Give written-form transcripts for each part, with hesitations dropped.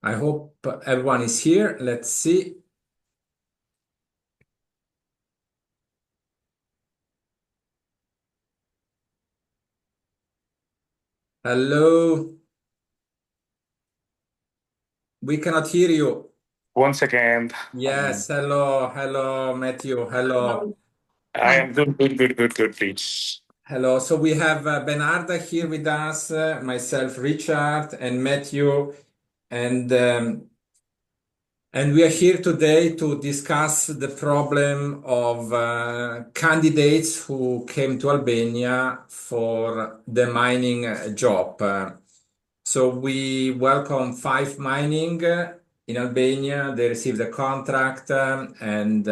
I hope everyone is here. Let's see. Hello. We cannot hear you. One second. Yes, hello, Matthew. Hello. I am good, please. Hello. So we have Benarda here with us, myself, Richard, and Matthew, and um, and we are here today to discuss the problem of candidates who came to Albania for the mining job. So we welcome five mining in Albania. They received a contract and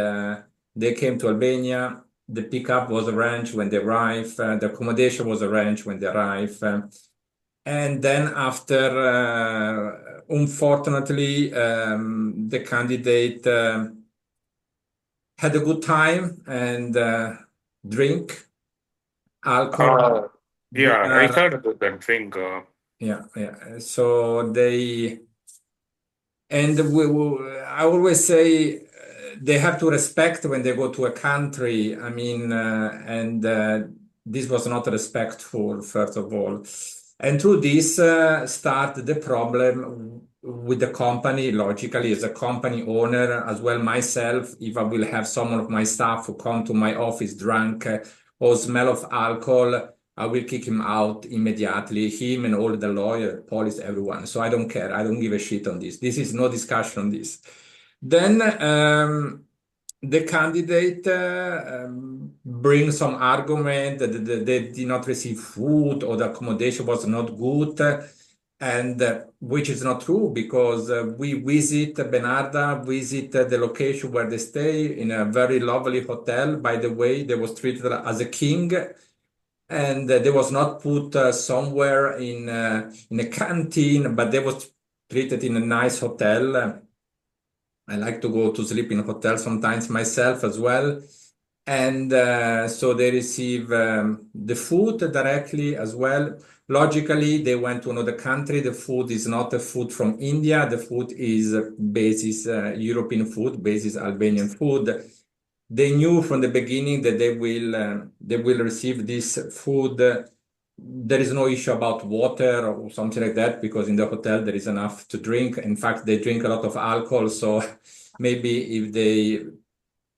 they came to Albania. The pickup was arranged when they arrived. The accommodation was arranged when they arrived. And then after, unfortunately, the candidate had a good time and drink alcohol, Uh, yeah, I dinner. heard about that thing. Yeah. So I always say they have to respect when they go to a country. I mean, and this was not respectful, first of all. And through this, start the problem with the company, logically, as a company owner, as well myself, if I will have some of my staff who come to my office drunk or smell of alcohol, I will kick him out immediately, him and all the lawyer, police, everyone. So I don't care. I don't give a shit on this. This is no discussion on this. Then the candidate brings some argument that they did not receive food or the accommodation was not good, and which is not true because we visit Benarda, visit the location where they stay in a very lovely hotel. By the way, they was treated as a king and they was not put somewhere in a canteen, but they was treated in a nice hotel. I like to go to sleep in a hotel sometimes myself as well. And so they receive the food directly as well. Logically, they went to another country. The food is not a food from India. The food is basis European food, basis Albanian food. They knew from the beginning that they will receive this food. There is no issue about water or something like that because in the hotel there is enough to drink. In fact, they drink a lot of alcohol, so maybe if they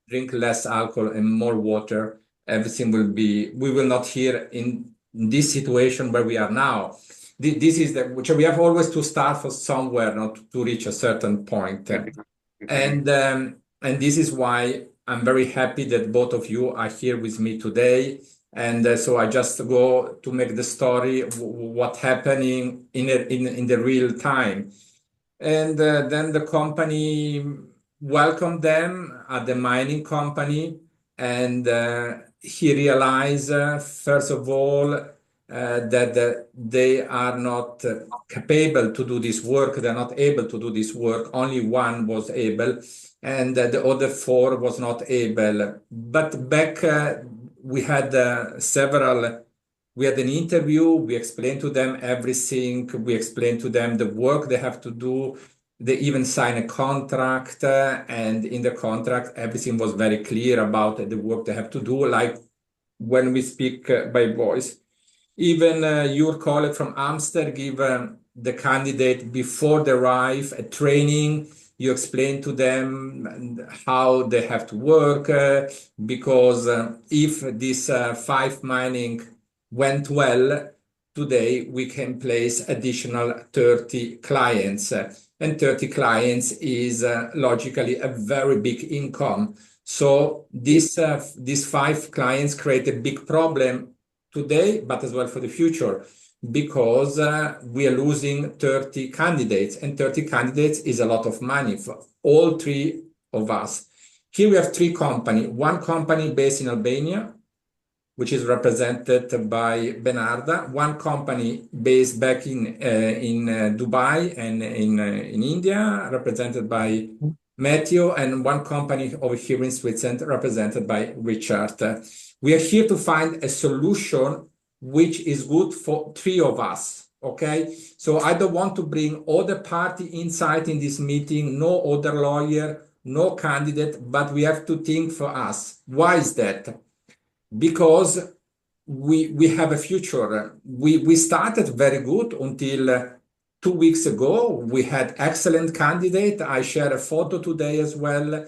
drink less alcohol and more water, everything will be. We will not hear in this situation where we are now. This is the which we have always to start from somewhere, not to reach a certain point. Mhm. And this is why I'm very happy that both of you are here with me today. And so I just go to make the story what happening in the real time. And then the company welcomed them at the mining company, and he realized, first of all, that they are not capable to do this work. They're not able to do this work. Only one was able, and the other four was not able. But back, we had several. We had an interview. We explained to them everything. We explained to them the work they have to do. They even sign a contract, and in the contract, everything was very clear about the work they have to do, like when we speak by voice. Even your colleague from Amsterdam give the candidate before they arrive a training. You explain to them how they have to work because if this five mining went well, today we can place additional 30 clients. And 30 clients is logically a very big income. So these five clients create a big problem today, but as well for the future, because we are losing 30 candidates, and 30 candidates is a lot of money for all three of us. Here we have three companies. One company based in Albania, which is represented by Benarda. One company based back in Dubai and in India, represented by Mathew, and one company over here in Switzerland, represented by Richard. We are here to find a solution which is good for three of us. Okay, so I don't want to bring other party insight in this meeting, no other lawyer, no candidate, but we have to think for us. Why is that? Because we have a future. We started very good until 2 weeks ago. We had excellent candidate. I share a photo today as well,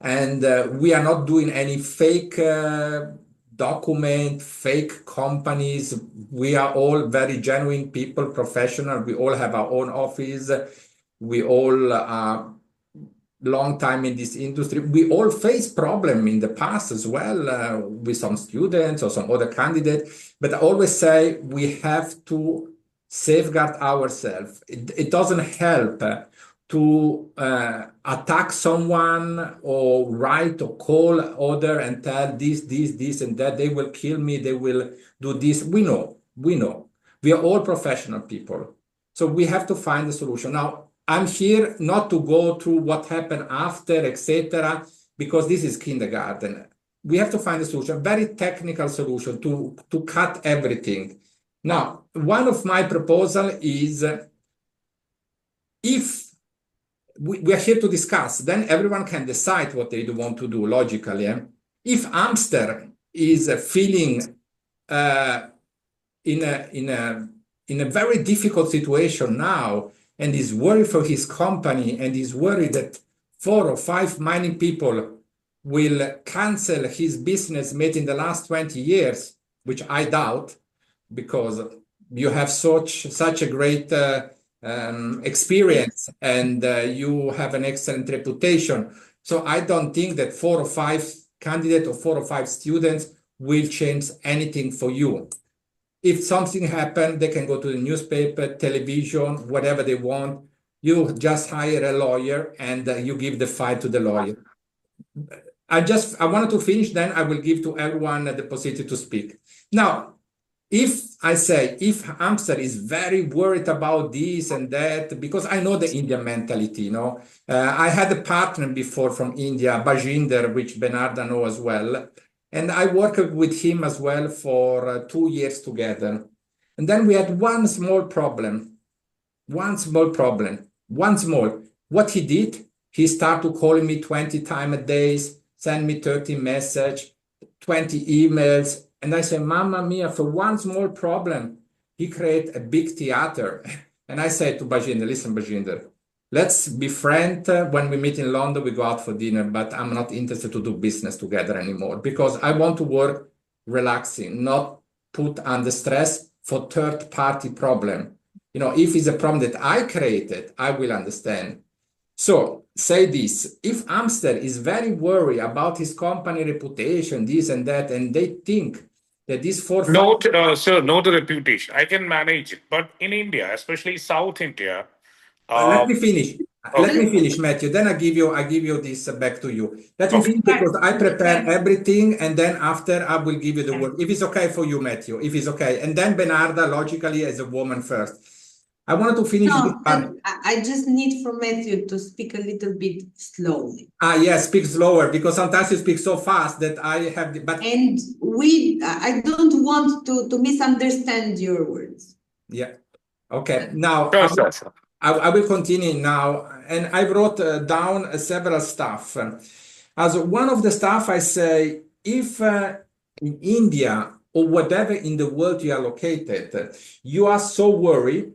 and we are not doing any fake document, fake companies. We are all very genuine people, professional. We all have our own office. We all are long time in this industry. We all face problem in the past as well with some students or some other candidates. But I always say we have to safeguard ourselves. It doesn't help to attack someone or write or call other and tell this, and that. They will kill me. They will do this. We know. We are all professional people. So we have to find a solution. Now, I'm here not to go through what happened after, etc., because this is kindergarten. We have to find a solution, very technical solution to cut everything. Now, one of my proposal is if we are here to discuss, then everyone can decide what they do want to do logically. If Amster is feeling in a very difficult situation now, and is worried for his company, and is worried that 4 or 5 mining people will cancel his business made in the last 20 years, which I doubt, because you have such a great experience, and you have an excellent reputation. So I don't think that 4 or 5 candidates or 4 or 5 students will change anything for you. If something happened, they can go to the newspaper, television, whatever they want. You just hire a lawyer and you give the file to the lawyer. I wanted to finish, then I will give to everyone the possibility to speak. Now, if Amster is very worried about this and that, because I know the Indian mentality, I had a partner before from India, Bajinder, which Benarda know as well. And I worked with him as well for 2 years together. And then we had one small problem. What he did, he started calling me 20 times a day, send me 30 messages, 20 emails. And I said, Mamma mia, for one small problem, he created a big theater. And I said to Bajinder, listen, Bajinder, let's be friends. When we meet in London, we go out for dinner, but I'm not interested to do business together anymore because I want to work relaxing, not put under stress for third-party problem. If it's a problem that I created, I will understand. So say this, if Amster is very worried about his company reputation, this and that, and they think that this Sir, no to reputation. I can manage it. But in India, especially South India, let me finish. Okay. Let me finish, Matthew. Then I give you this back to you. Let me finish because I prepare everything, and then after I will give you the word. If it's okay for you, Matthew. If it's okay, and then Benarda, logically, as a woman first. I wanted to finish. No, I just need for Matthew to speak a little bit slowly. Yes, speak slower because sometimes you speak so fast that I have. And I don't want to misunderstand your words. Yeah. Okay. Now Sure. I will continue now, and I wrote down several stuff. As one of the stuff I say, if in India or whatever in the world you are located, you are so worried,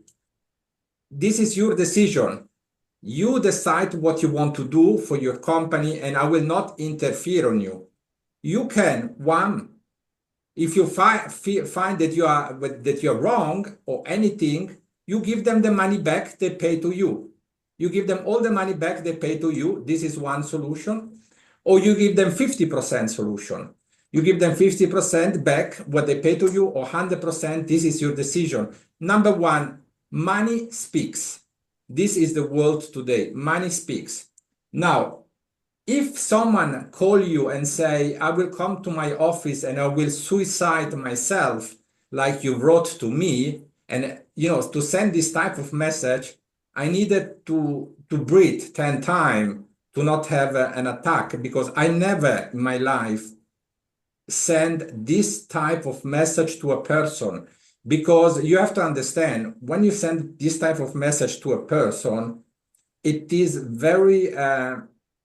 this is your decision. You decide what you want to do for your company, and I will not interfere on you. You can, if you find that you are wrong or anything, you give them the money back they pay to you. You give them all the money back they pay to you. This is one solution. Or you give them 50% solution. You give them 50% back what they pay to you, or 100%. This is your decision. Number one, money speaks. This is the world today. Money speaks. Now, if someone call you and say, I will come to my office and I will suicide myself, like you wrote to me, and to send this type of message, I needed to breathe 10 times to not have an attack, because I never in my life send this type of message to a person. because you have to understand when you send this type of message to a person, it is very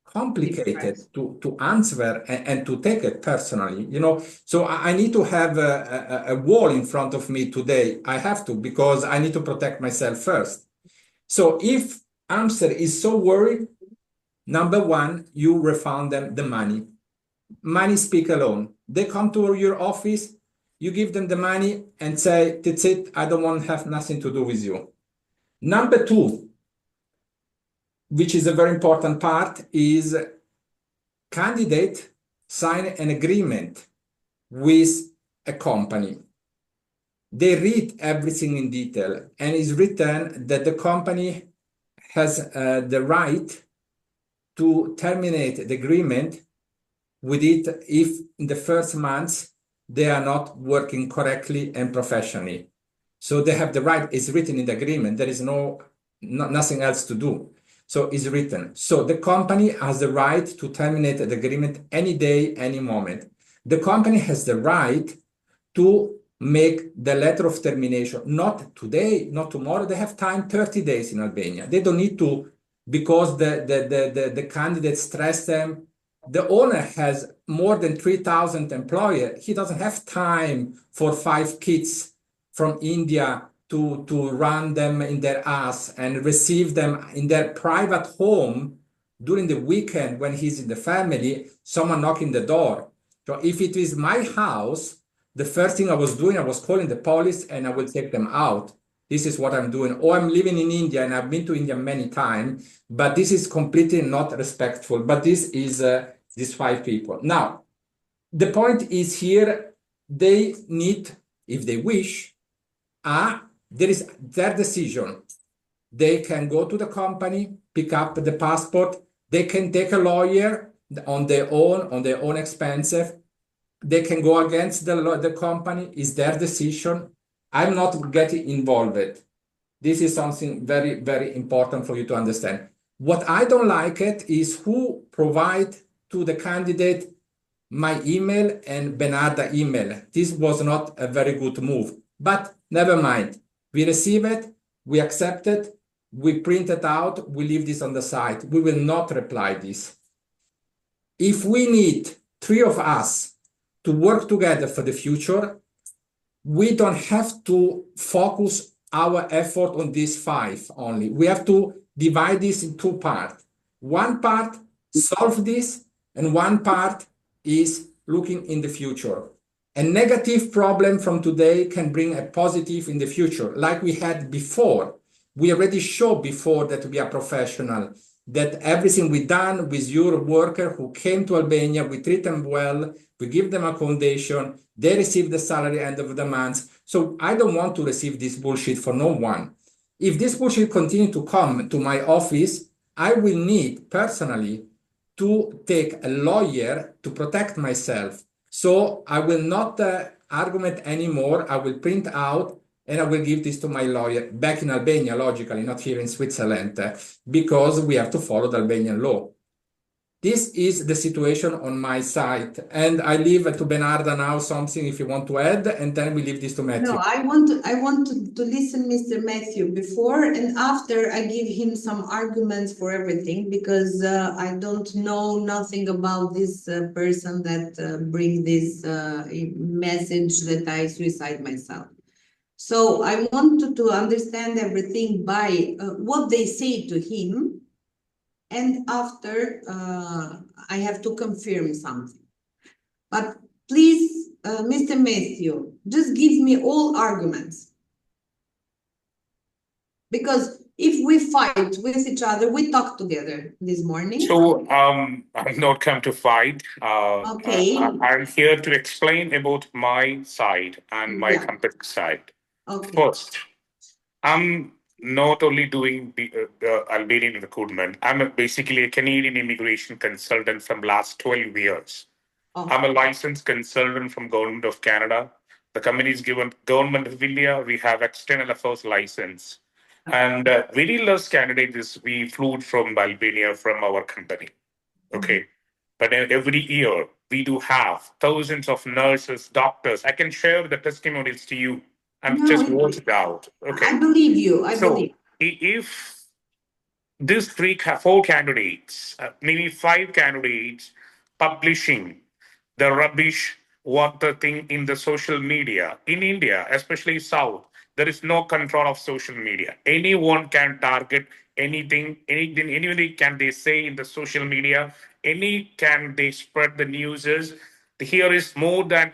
complicated to answer and to take it personally, you know. So I need to have a wall in front of me today. I have to, because I need to protect myself first. So if Amster is so worried, number one, you refund them the money. Money speak alone. They come to your office, you give them the money and say, that's it, I don't want to have nothing to do with you. Number two, which is a very important part, is candidate sign an agreement with a company. They read everything in detail, and it's written that the company has the right to terminate the agreement with it if in the first months they are not working correctly and professionally. So they have the right, it's written in the agreement, there is nothing else to do. So it's written. So the company has the right to terminate the agreement any day, any moment. The company has the right to make the letter of termination, not today, not tomorrow. They have time, 30 days in Albania. They don't need to, because the candidate stressed them. The owner has more than 3,000 employees. He doesn't have time for 5 kids from India to run them in their ass and receive them in their private home during the weekend when he's in the family, someone knocking the door. So if it is my house, the first thing I was doing, I was calling the police and I will take them out. This is what I'm doing. Or I'm living in India and I've been to India many times, but this is completely not respectful. But this is these 5 people. Now, the point is here, they need, if they wish, there is their decision. They can go to the company, pick up the passport. They can take a lawyer on their own expenses. They can go against the company. It's their decision. I'm not getting involved. This is something very, very important for you to understand. What I don't like it is who provide to the candidate my email and Benarda email. This was not a very good move, but never mind. We receive it, we accept it, we print it out, we leave this on the site. We will not reply this. If we need 3 of us to work together for the future, we don't have to focus our effort on these 5 only. We have to divide this in 2 parts. One part, solve this, and one part is looking in the future. A negative problem from today can bring a positive in the future, like we had before. We already showed before that we are professional, that everything we done with your worker who came to Albania, we treat them well, we give them accommodation, they receive the salary end of the month. So I don't want to receive this bullshit for no one. If this bullshit continue to come to my office, I will need personally to take a lawyer to protect myself. So I will not argument anymore. I will print out and I will give this to my lawyer back in Albania, logically, not here in Switzerland, because we have to follow the Albanian law. This is the situation on my side. And I leave to Benarda now something if you want to add, and then we leave this to Mathew. No, I want to listen Mr. Mathew before and after I give him some arguments for everything, because I don't know nothing about this person that bring this message that I suicide myself. So I want to understand everything by what they say to him, and after I have to confirm something. But please, Mr. Mathew, just give me all arguments. Because if we fight with each other, we talked together this morning. So I'm not come to fight. Okay. I'm here to explain about my side and my company side. Okay. First, I'm not only doing the Albanian recruitment. I'm basically a Canadian immigration consultant from last 12 years. I'm a licensed consultant from Government of Canada. The company is given Government of India. We have external affairs license. And very last candidate is we flew from Albania from our company. Okay. But every year we do have thousands of nurses, doctors. I can share the testimonials to you. I'm No, just worked it out. Okay. I believe you. I So believe. if these four candidates, maybe five candidates, publishing the rubbish, what the thing in the social media in India, especially South, there is no control of social media. Anyone can target anything, anybody can they say in the social media, any can they spread the newses. Here is more than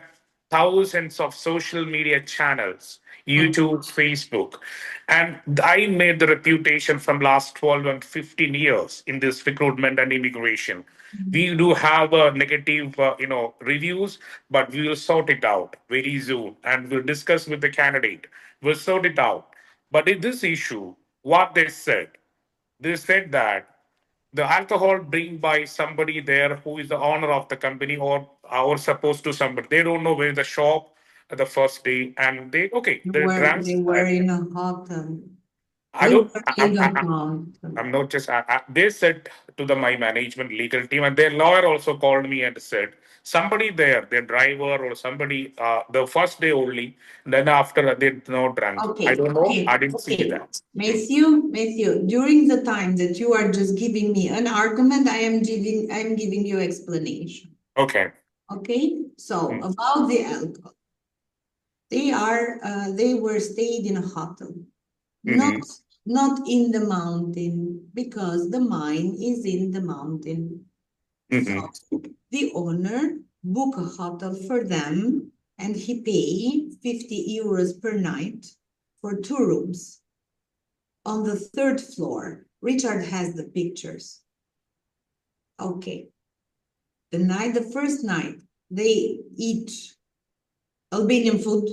thousands of social media channels, YouTube, Facebook. And I made the reputation from last 12 and 15 years in this recruitment and immigration. We do have negative, reviews, but we will sort it out very soon, and we'll discuss with the candidate. We'll sort it out. But in this issue, what they said that the alcohol bring by somebody there who is the owner of the company or supposed to somebody. They don't know where the shop the first day, and they drank. They were in a hotel. I They don't. were in the hotel. I'm not just. They said to the my management legal team, and their lawyer also called me and said somebody there, their driver or somebody, the first day only. Then after they no drunk. I Okay, don't know. I didn't see okay. that. Matthew, during the time that you are just giving me an argument, I am giving you explanation. Okay. Okay, so about the alcohol, they were stayed in a hotel, not in the mountain, because the mine is in the mountain. So the owner book a hotel for them, and he pay 50 euros per night for 2 rooms on the 3rd floor. Richard has the pictures. Okay. The first night, they eat Albanian food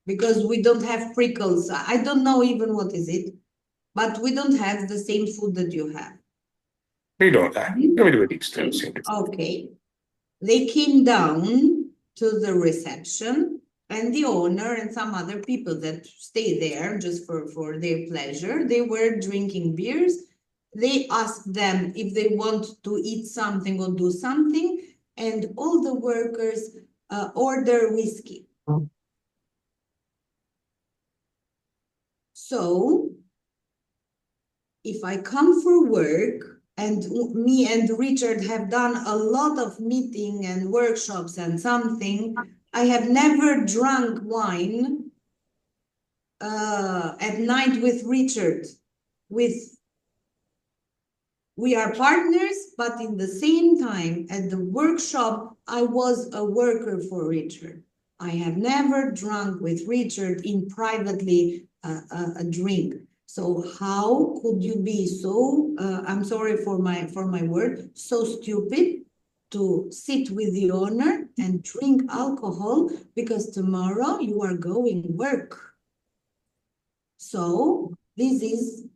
because we don't have prickles. I don't know even what is it, but we don't have the same food that you have. We don't have. Everybody extensive. Okay. They came down to the reception, and the owner and some other people that stay there just for their pleasure, they were drinking beers. They asked them if they want to eat something or do something, and all the workers order whiskey. So if I come for work, and me and Richard have done a lot of meeting and workshops and something, I have never drunk wine at night with Richard. We are partners, but in the same time, at the workshop, I was a worker for Richard. I have never drunk with Richard in privately a drink. So how could you be so, I'm sorry for my word, so stupid to sit with the owner and drink alcohol because tomorrow you are going work? So this is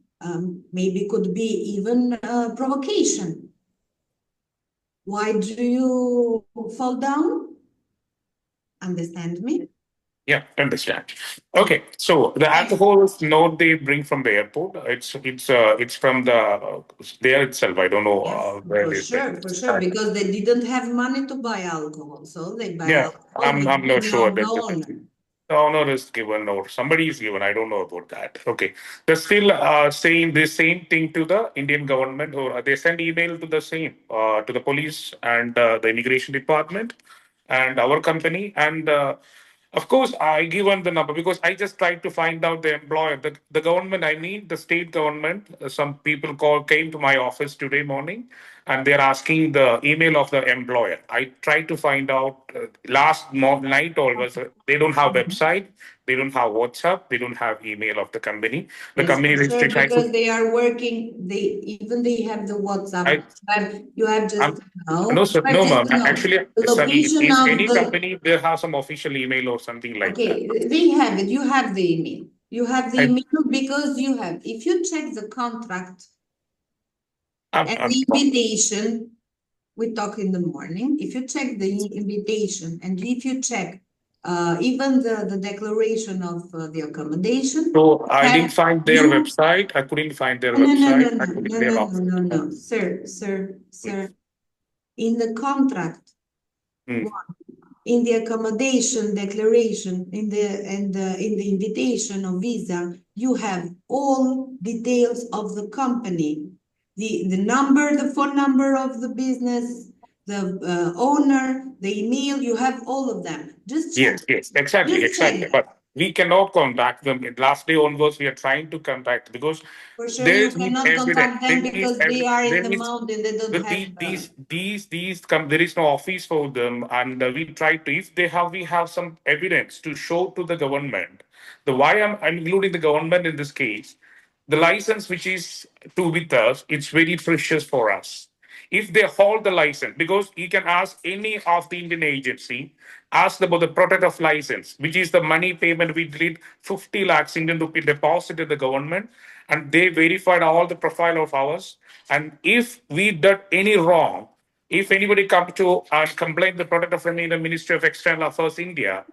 maybe could be even provocation. Why do you fall down? Understand me? Yeah, understand. Okay, so the alcohol is not they bring from the airport. It's from the there itself. I don't know where For it is. sure, because they didn't have money to buy alcohol, so they buy Yeah, alcohol. I'm not sure that the owner. the owner is given or somebody is given. I don't know about that. Okay, they're still saying the same thing to the Indian government, or they send email to the same to the police and the immigration department and our company and. Of course, I given the number because I just tried to find out the employer, the government. I mean, the state government. Some people came to my office today morning, and they're asking the email of the employer. I tried to find out last night. Always they don't have website, they don't have WhatsApp, they don't have email of the company. The company restriction. Because they are working. They have the WhatsApp, but you have just No, sir, no, ma'am. Actually, the location is of any the. company they have some official email or something like that? Okay, they have it. You have the email. You have the email because you have. If you check the contract and the invitation, we talk in the morning. If you check the invitation and if you check even the declaration of the accommodation. So I didn't find their website. I couldn't find their website. No, sir. In the contract, in the accommodation declaration, in the invitation of visa, you have all details of the company, the number, the phone number of the business, the owner, the email, you have all of them. Just check. Yes, exactly, Just check exactly. that. But we cannot contact them. Last day onwards, we are trying to contact because For sure, they you need cannot evidence. contact They them need because they are in the there is mountain. They don't have. there is no office for them, and we try to we have some evidence to show to the government. The why I'm including the government in this case, the license which is to with us, it's very precious for us. If they hold the license, because you can ask any of the Indian agency, ask about the product of license, which is the money payment we did 50 lakhs Indian rupee deposit to the government, and they verified all the profile of ours. And if we did any wrong, if anybody come to complain the product of any the Ministry of External Affairs India,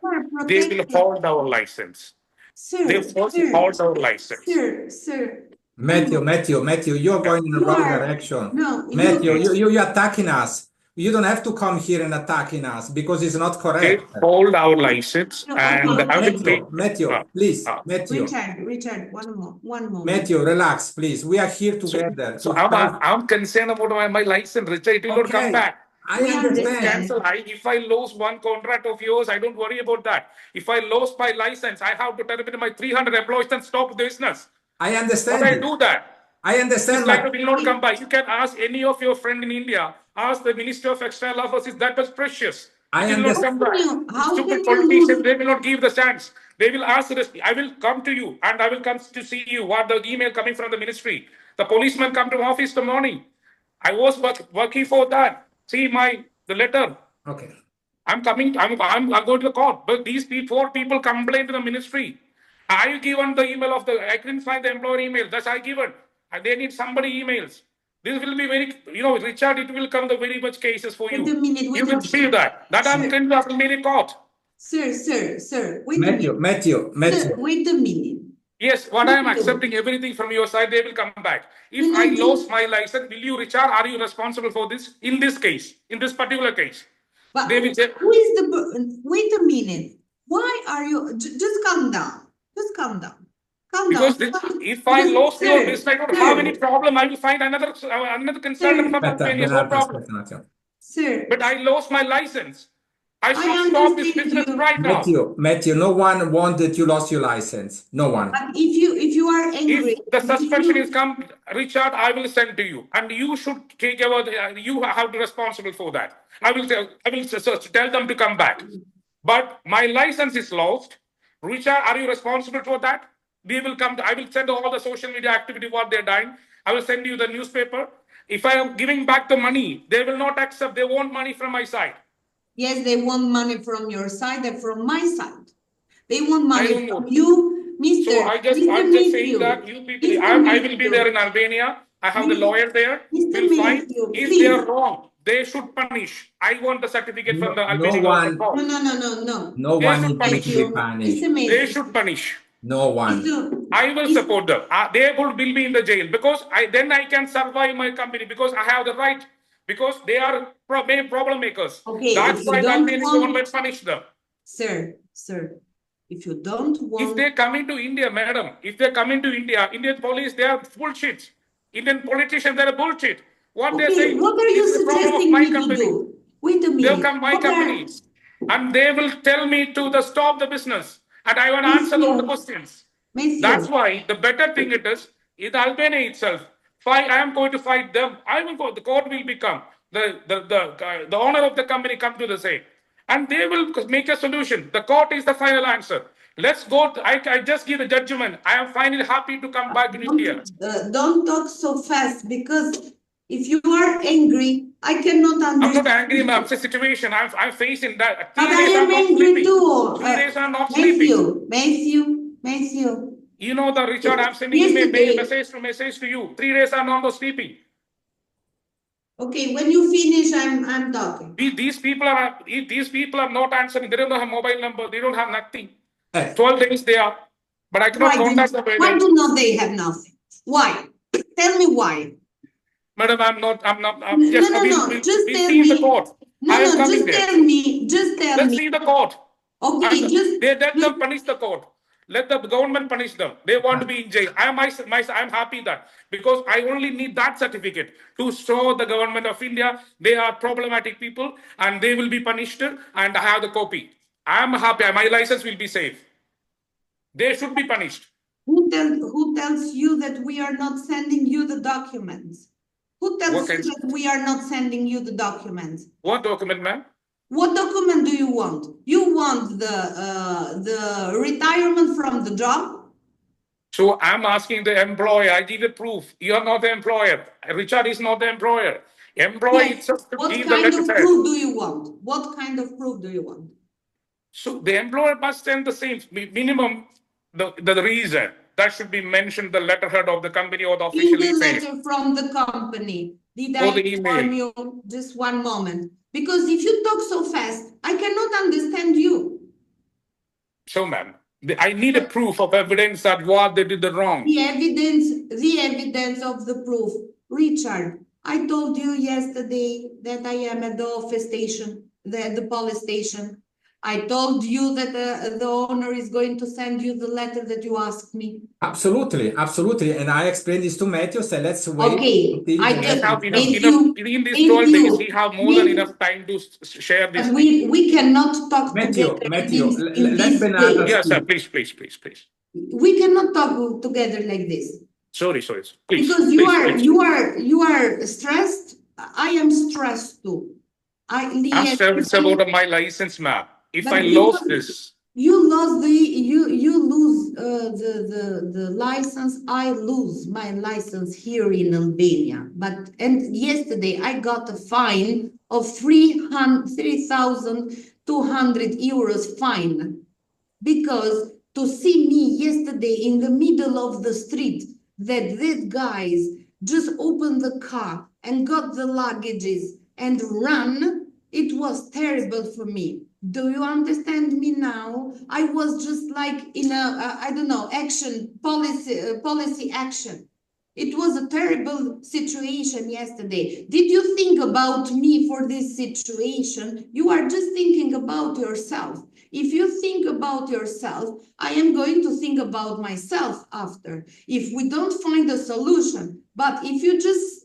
they will hold our license. They force hold our license. Sir. Matthew, you're going in the wrong direction. No, Matthew, you're attacking us. You don't have to come here and attacking us because it's not They correct. hold our license, No, and okay, I will pay. Matthew, please, Matthew. Richard, one moment. Matthew, relax, please. We are here So, together. so I'm concerned about my license, Richard. It will not come back. I We understand. Cancel. If I lose one contract of yours, I don't worry about that. If I lose my license, I have to terminate my 300 employees and stop the business. I understand. But I do that. I understand. This license will not come back. You can ask any of your friend in India. Ask the Minister of External Affairs. Is that was precious? I It will not come back. Stupid politicians, they will not give the chance. They will ask us. I will come to you and I will come to see you. What the email coming from the ministry? The policeman come to office the morning. I was working for that. See the letter. Okay. I'm coming. I'm going to the court. But these four people complained to the ministry. I given the email of the. I couldn't find the employer email. That's I given. And they need somebody emails. This will be very. Richard. It will come the very much cases for you. You will see that. That I'm going to have court. Sir. Wait Matthew. Sir, wait a minute. Yes, what I am accepting everything from your side, they will come back. If I lost my license, will you, Richard, are you responsible for this? In this case, in this particular case. But they will say, who is the, wait a minute. Why are you, just calm down. Just calm down. Because if I lost your business, I don't have any problem. I will find another consultant from Albania, no problem. Sir. But I lost my license. I should stop this business right now. Matthew, no one wanted you lost your license. No one. But if you are angry, if the suspension is come, Richard, I will send to you, and you should take over. You have to be responsible for that. I will tell them to come back. But my license is lost. Richard, are you responsible for that? We will come. I will send all the social media activity what they're doing. I will send you the newspaper. If I am giving back the money, they will not accept. They want money from my side. Yes, they want money from your side and from my side. They want money from you, Mr. So I'm just saying that you people, I will be there in Albania. I have the lawyer there. We'll find if they are wrong, they should punish. I want the certificate from the Albanian government. No. No one needs to be punished. They should punish. No one. I will support them. They will be in the jail because then I can survive my company because I have the right. Because they are main problem makers. Okay, that's why the Albanian government punish them. Sir, if you don't want... If they come into India, madam, if they come into India, Indian police, they are bullshit. Indian politicians, they are bullshit. What they're saying what are you suggesting me to do? Wait a minute. They'll come my company and they will tell me to stop the business. And I will answer all the questions. That's why the better thing it is Albania itself. I am going to fight them. I will go. The court will become the owner of the company come to the say, and they will make a solution. The court is the final answer. Let's go. I just give the judgment. I am finally happy to come back in India. Don't talk so fast because if you are angry, I cannot understand. I'm not angry, ma'am. It's a situation. I'm facing that. But I am angry too. 3 days I'm not sleeping. Matthew. You know the Richard, I'm sending a message to you. 3 days I'm not sleeping. Okay, when you finish, I'm talking. These people are not answering. They don't have mobile number. They don't have nothing. 12 days they are, but I cannot contact them. Why do not they have nothing? Why? Tell me why. Madam, I'm just tell me. the court. No, I am no, coming just there. tell me, just tell Let's me. see the court. Okay, And just, they let them punish the court. Let the government punish them. They want to be in jail. I'm happy that because I only need that certificate to show the government of India they are problematic people and they will be punished and I have the copy. I'm happy. My license will be safe. They should be punished. who tells you that we are not sending you the documents? Who tells you that we are not sending you the documents? What document, ma'am? What document do you want? You want the retirement from the job? So I'm asking the employer. I give a proof. You are not the employer. Richard is not the employer. Employee Yes. itself What give the kind of letter. proof do you want? What kind of proof do you want? So the employer must send the same minimum the reason that should be mentioned the letterhead of the company or the official In the email letter from the company, did or I the inform email. you? Just one moment. Because if you talk so fast, I cannot understand you. So, ma'am, I need a proof of evidence that what they did the wrong. The evidence of the proof. Richard, I told you yesterday that I am at the office station, the police station. I told you that the owner is going to send you the letter that you asked me. Absolutely, absolutely. And I explained this to Matthew, so let's wait Okay, until I the just letter Have is enough, coming. in these Thank 12 days, you. he have more than enough time to share this. We cannot talk together Matthew, in let this Benarda way. Yes, sir. speak. Please. We cannot talk together like this. Sorry. Please. Because you are stressed. I am stressed too. I'm stressed about my license, ma'am. If I But lost because this, you lost you lose the license, I lose my license here in Albania. And yesterday I got a fine of 3,200 euros fine because to see me yesterday in the middle of the street that these guys just opened the car and got the luggages and run, it was terrible for me. Do you understand me now? I was just like in a I don't know, policy action. It was a terrible situation yesterday. Did you think about me for this situation? You are just thinking about yourself. If you think about yourself, I am going to think about myself after. If we don't find a solution, but if you just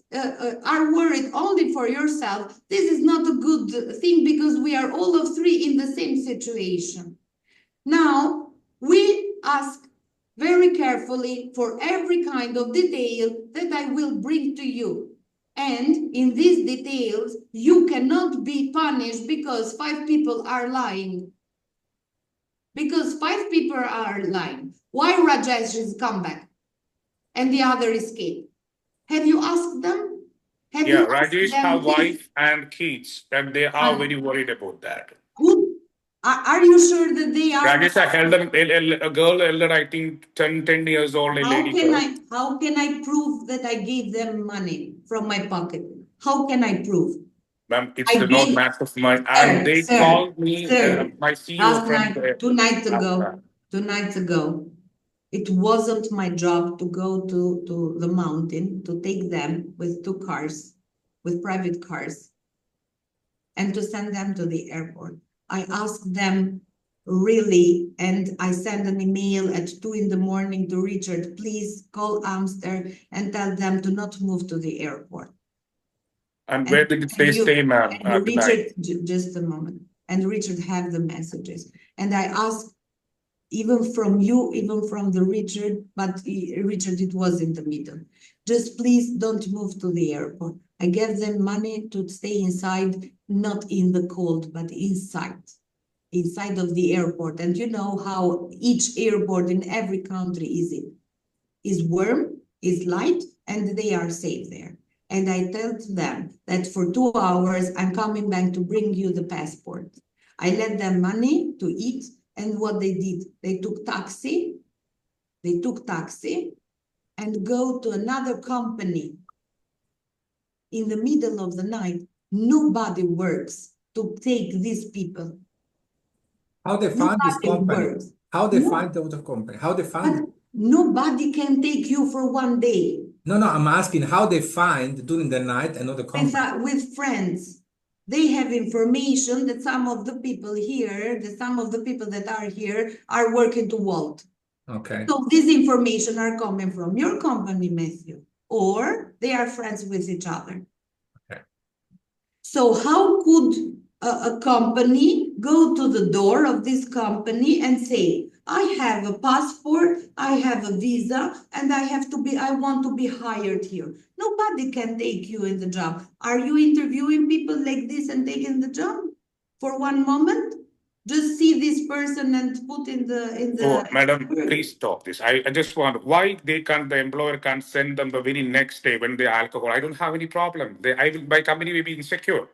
are worried only for yourself, this is not a good thing because we are all of three in the same situation. Now, we ask very carefully for every kind of detail that I will bring to you. And in these details, you cannot be punished because 5 people are lying. Because 5 people are lying. Why Rajesh has come back and the other escaped? Have you asked them? Rajesh have wife and kids, and they are very worried about that. Who are you sure that they are? Rajesh, I held a girl elder, I think 10 years old, a lady girl. How can I prove that I gave them money from my pocket? How can I prove? Ma'am, it's not matter of mine. And they called me, my CEO friend. 2 nights ago, it wasn't my job to go to the mountain to take them with 2 cars, with private cars, and to send them to the airport. I asked them really, and I sent an email at 2 in the morning to Richard, please call Amster and tell them to not move to the airport. And where did they stay, ma'am? Richard, just a moment. And Richard have the messages. And I asked even from you, even from the Richard, but Richard, it was in the middle. Just please don't move to the airport. I gave them money to stay inside, not in the cold, but inside of the airport. And you know how each airport in every country is warm, is light, and they are safe there. And I told them that for 2 hours, I'm coming back to bring you the passport. I let them money to eat. And what they did, they took taxi and go to another company in the middle of the night. Nobody works to take these people. How they found this company? How they find the other company? How they find? Nobody can take you for 1 day. No, I'm asking how they find during the night another company. With friends. they have information that some of the people here, that are here are working to Walt. Okay. So this information are coming from your company, Matthew, or they are friends with each other. Okay. So how could a company go to the door of this company and say, I have a passport, I have a visa, and I want to be hired here. Nobody can take you in the job. Are you interviewing people like this and taking the job for one moment? Just see this person and put in the. Oh, madam, please stop this. I just want why the employer can't send them the very next day when they alcohol. I don't have any problem. My company will be insecure.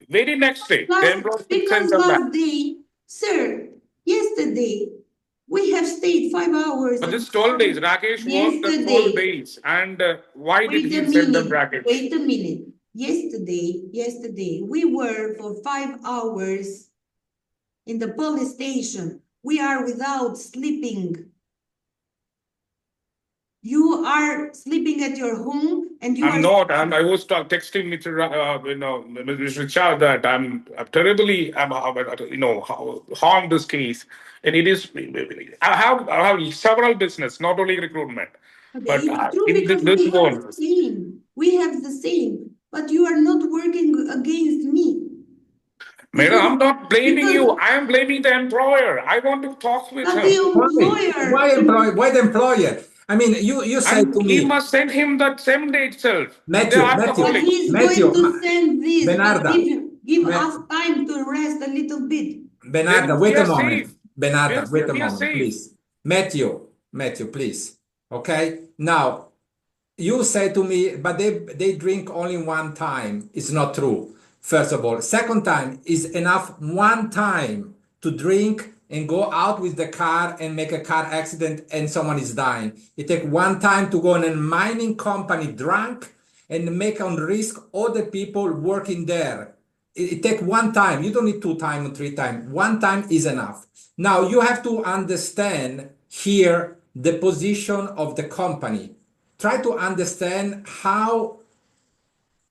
Very next day, the employer will send them back. Last day, sir, yesterday, we have stayed 5 hours. But this 12 days, Rakesh worked the 12 days. And why did he send them Rakesh? Wait a minute. Yesterday, we were for 5 hours in the police station. We are without sleeping. You are sleeping at your home and you I'm not. I was texting Mr. Mr. Richard that I'm terribly, harmed this case. And it is, I have several business, not only recruitment. But in this one. We have the same, but you are not working against me. Madam, I'm not blaming you. I am blaming the employer. I want to talk with him. Why the employer? I mean, you said to me. He must send him that same day itself. Matthew, he's going to send this. Benarda, give us time to rest a little bit. Benarda, wait a moment. Benarda, wait a moment, please. Matthew, please. Okay? Now, you say to me, but they drink only one time. It's not true. First of all. Second time is enough one time to drink and go out with the car and make a car accident and someone is dying. It takes one time to go in a mining company drunk and make on risk all the people working there. It takes one time. You don't need 2 times or 3 times. One time is enough. Now you have to understand here the position of the company. Try to understand how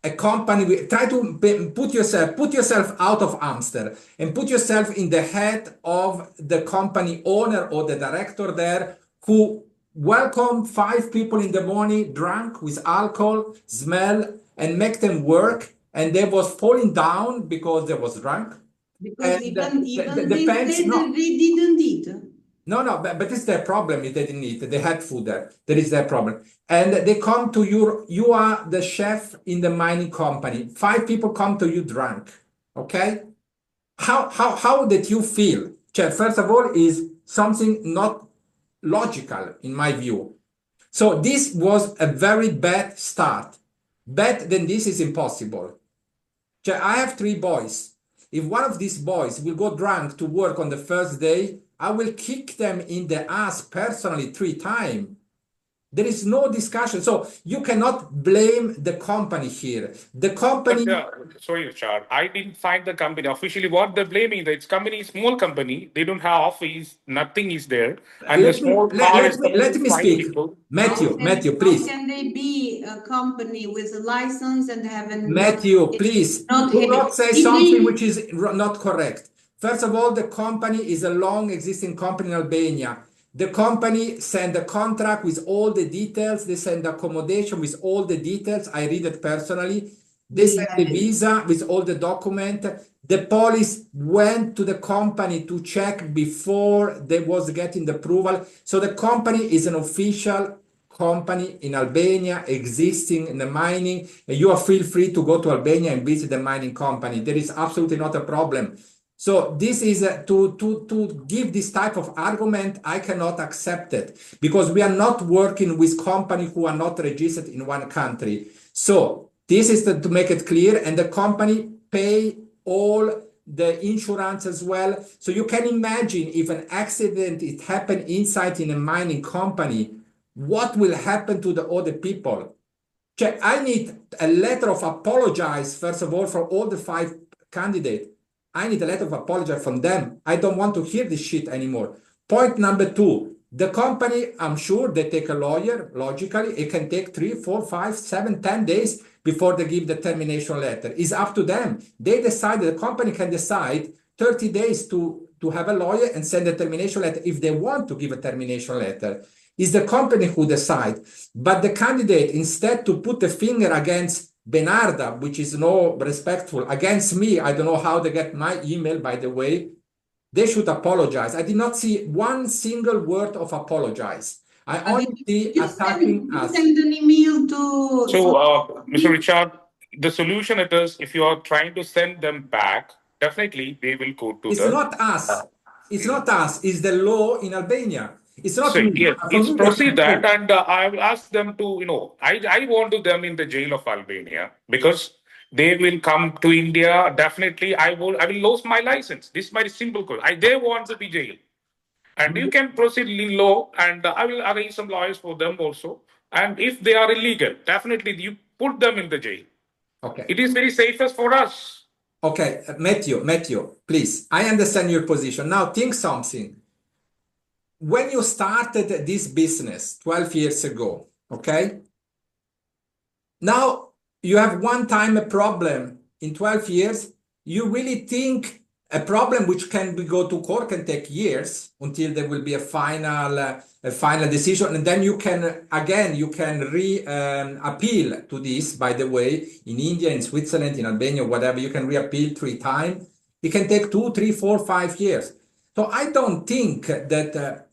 a company try to put yourself out of Amsterdam and put yourself in the head of the company owner or the director there who welcome 5 people in the morning drunk with alcohol, smell, and make them work, and they was falling down because they was drunk. Because they didn't eat. No, but it's their problem. They didn't eat. They had food there. That is their problem. And they come to you. You are the chef in the mining company. 5 people come to you drunk. Okay? How did you feel? First of all, is something not logical in my view. So this was a very bad start. Better than this is impossible. I have 3 boys. If one of these boys will go drunk to work on the first day, I will kick them in the ass personally 3 times. There is no discussion. So you cannot blame the company here. The company... sorry, Richard. I didn't find the company. Officially, what they're blaming, it's company, small company. They don't have office. Nothing is there. And let me speak. People. Matthew, please. How can they be a company with a license and have an... Matthew, please. Do not say something which is not correct. First of all, the company is a long existing company in Albania. The company send a contract with all the details. They send accommodation with all the details. I read it personally. They send the visa with all the document. The police went to the company to check before they was getting the approval. So the company is an official company in Albania existing in the mining. You feel free to go to Albania and visit the mining company. There is absolutely not a problem. So this is to give this type of argument, I cannot accept it because we are not working with companies who are not registered in one country. So this is to make it clear, and the company pay all the insurance as well. So you can imagine if an accident it happened inside in a mining company, what will happen to the other people? I need a letter of apologize, first of all, for all the 5 candidates. I need a letter of apology from them. I don't want to hear this shit anymore. Point number 2, The company, I'm sure they take a lawyer, logically, it can take 3, 4, 5, 7, 10 days before they give the termination letter. It's up to them. They decide, the company can decide 30 days to have a lawyer and send a termination letter if they want to give a termination letter. It's the company who decides. But the candidate, instead to put the finger against Benarda, which is no respectful, against me, I don't know how they get my email, by the way, they should apologize. I did not see one single word of apologize. I only see attacking us. Send an email to... So, Mr. Richard, the solution it is, if you are trying to send them back, definitely they will go to It's the... not us. It's not us. It's the law in Albania. It's not So, me. yeah, For it's me, proceed that, and I will ask them to, I want to them in the jail of Albania because they will come to India. Definitely, I will lose my license. This is my simple question. They want to be jailed, and you can proceed in law, and I will arrange some lawyers for them also. And if they are illegal, definitely you put them in the jail. Okay. It is very safest for us. Okay, Mathew, please. I understand your position. Now think something. When you started this business 12 years ago, okay? Now you have one time a problem in 12 years. You really think a problem which can go to court can take years until there will be a final decision, and then you can appeal to this. By the way, in India, in Switzerland, in Albania, whatever, you can reappeal 3 times. It can take 2, 3, 4, 5 years. So I don't think that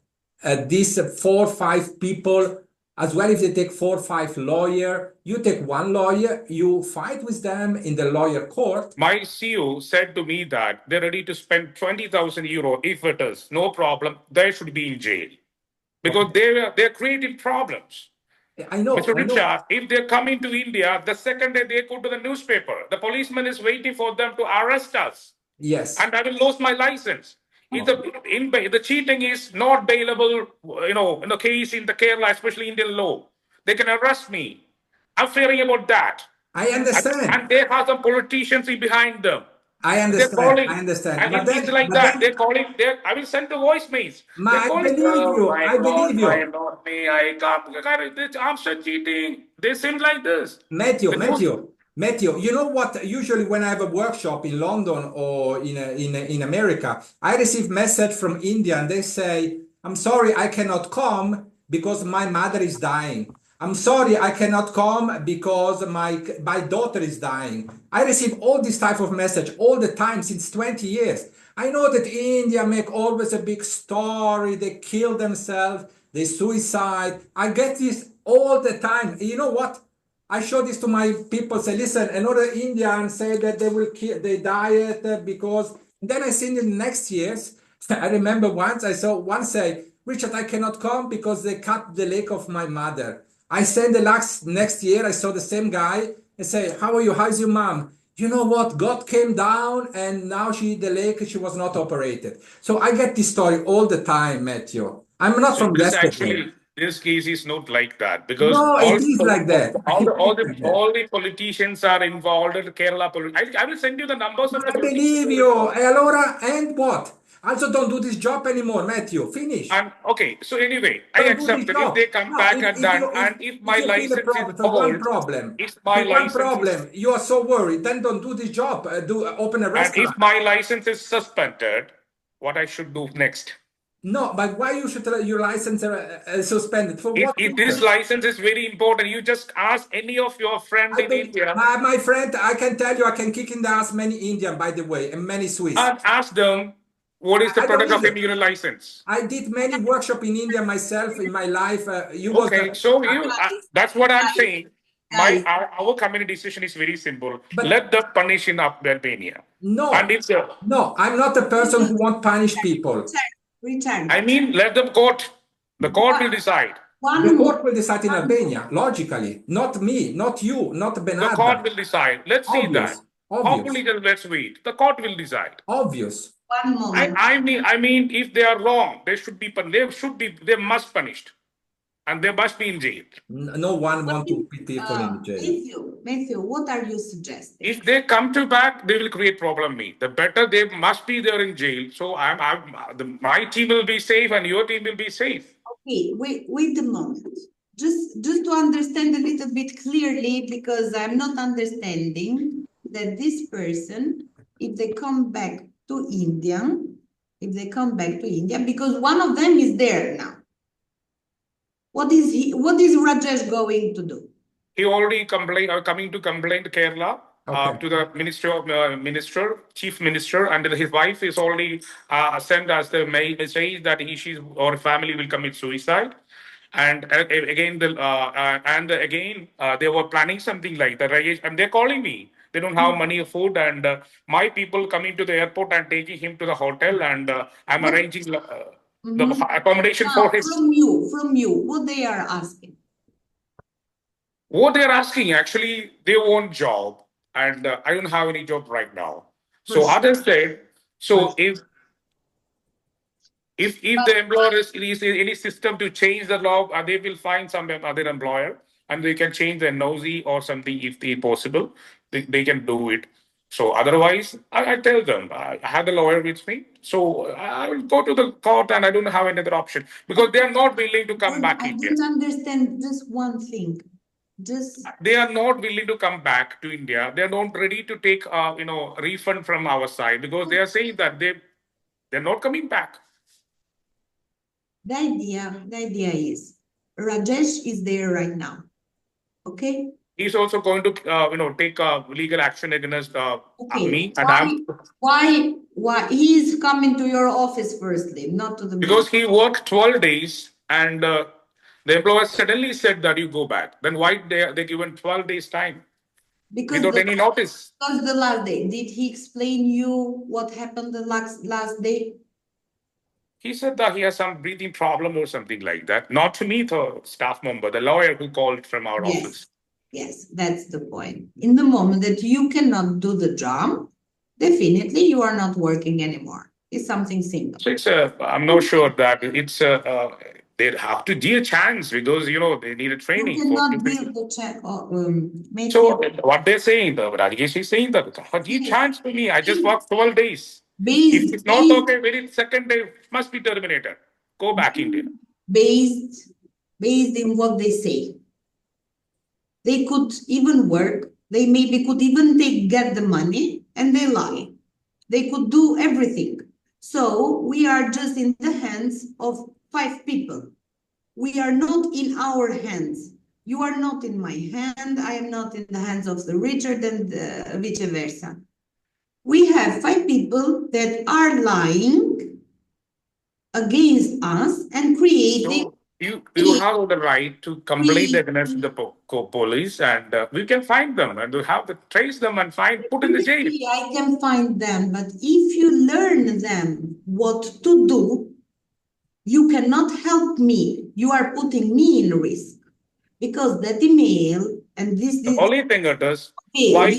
these 4, 5 people, as well if they take 4, 5 lawyer, you take one lawyer, you fight with them in the lawyer court. My CEO said to me that they're ready to spend 20,000 euro if it is no problem. They should be in jail because they're creating problems. I know. Mr. Richard, if they're coming to India, the second day they go to the newspaper, the policeman is waiting for them to arrest us. Yes. And I will lose my license. If the cheating is not bailable, in the case in the Kerala, especially Indian law, they can arrest me. I'm fearing about that. I understand. And they have some politicians behind them. I understand. They're calling, I understand. and But it's like that. They're calling. I will send the voicemails. I believe you. I believe you. Not me. I can't. I'm so cheating. They seem like this. Mathew, you know what? Usually when I have a workshop in London or in America, I receive message from India and they say, I'm sorry, I cannot come because my mother is dying. I'm sorry, I cannot come because my daughter is dying. I receive all this type of message all the time since 20 years. I know that India make always a big story. They kill themselves, they suicide. I get this all the time. You know what? I show this to my people, say, listen, another Indian say that they will kill, they died because, then I see in the next years, I remember once I saw one say, Richard, I cannot come because they cut the leg of my mother. I send the next year, I saw the same guy and say, how are you? How's your mom? You know what? God came down and now she was not operated. So I get this story all the time, Mathew. I'm not from yesterday. Actually, this case is not like that because no, it is like that. All the politicians are involved in Kerala. I will send you the numbers of the I believe you. Allora, and what? Also, don't do this job anymore, Mathew. Finish. And okay, so anyway, I accept that if they come back and done, and if my license is one problem, if my license you are so worried, then don't do this job. Open a restaurant. And if my license is suspended, what I should do next? No, but why you should your license suspended? For what? If this license is very important, you just ask any of your friends in India. My friend, I can tell you, I can kick in the ass many Indian, by the way, and many Swiss. And ask them, what is the product of immigrant license? I did many workshops in India myself in my life. That's what I'm saying. Our community decision is very simple. Let them punish in Albania. No, I'm not a person who won't punish people. Return. I mean, let them court. The court will decide. The court will decide in Albania, logically. Not me, not you, not Benarda. The court will decide. Let's see that. Hopefully, let's wait. The court will decide. Obvious. One moment. I mean, if they are wrong, they must punished, and they must be in jail. No one wants to put people in jail. Matthew, what are you suggesting? If they come to back, they will create problem me. The better they must be there in jail. So my team will be safe and your team will be safe. Okay, wait a moment. Just to understand a little bit clearly, because I'm not understanding that this person, if they come back to India, because one of them is there now. What is Rajesh going to do? He already coming to complain to Kerala, to the chief minister, and his wife is already sent as the message that she or family will commit suicide. And again, they were planning something like that. And they're calling me. They don't have money or food, and my people coming to the airport and taking him to the hotel, and I'm arranging the accommodation for his. From you, what they are asking? What they're asking, actually, they want job, and I don't have any job right now. So others said, so if the employer is any system to change the law, they will find some other employer, and they can change the NOC or something if they possible. They can do it. So otherwise, I tell them I have a lawyer with me, so I will go to the court, and I don't have another option because they are not willing to come back. I don't understand just one thing. They are not willing to come back to India. They are not ready to take refund from our side because they are saying that they're not coming back. The idea is Rajesh is there right now. Okay. He's also going to take legal action against me. And why he's coming to your office firstly, not to the because he worked 12 days and the employer suddenly said that you go back. Then why they given 12 days time? Because without any notice. Because the last day, did he explain you what happened the last day? He said that he has some breathing problem or something like that. Not to me, the staff member, the lawyer who called from our office. Yes, that's the point. In the moment that you cannot do the job, definitely you are not working anymore. It's something simple. So I'm not sure that it's they have to give a chance because they need a training. You cannot give the check. So what they're saying, Rajesh is saying that give chance to me. I just worked 12 days. If it's not okay, within second day must be terminated. Go back India. Based in what they say. They could even work. They maybe could even get the money and they lie. They could do everything. So we are just in the hands of 5 people. We are not in our hands. You are not in my hand. I am not in the hands of the Richard and vice versa. We have 5 people that are lying against us and creating. So you have the right to complain against the police, and we can find them and we have to trace them and put in the jail. I can find them, but if you learn them what to do, you cannot help me. You are putting me in risk because that email and this. The only thing it is why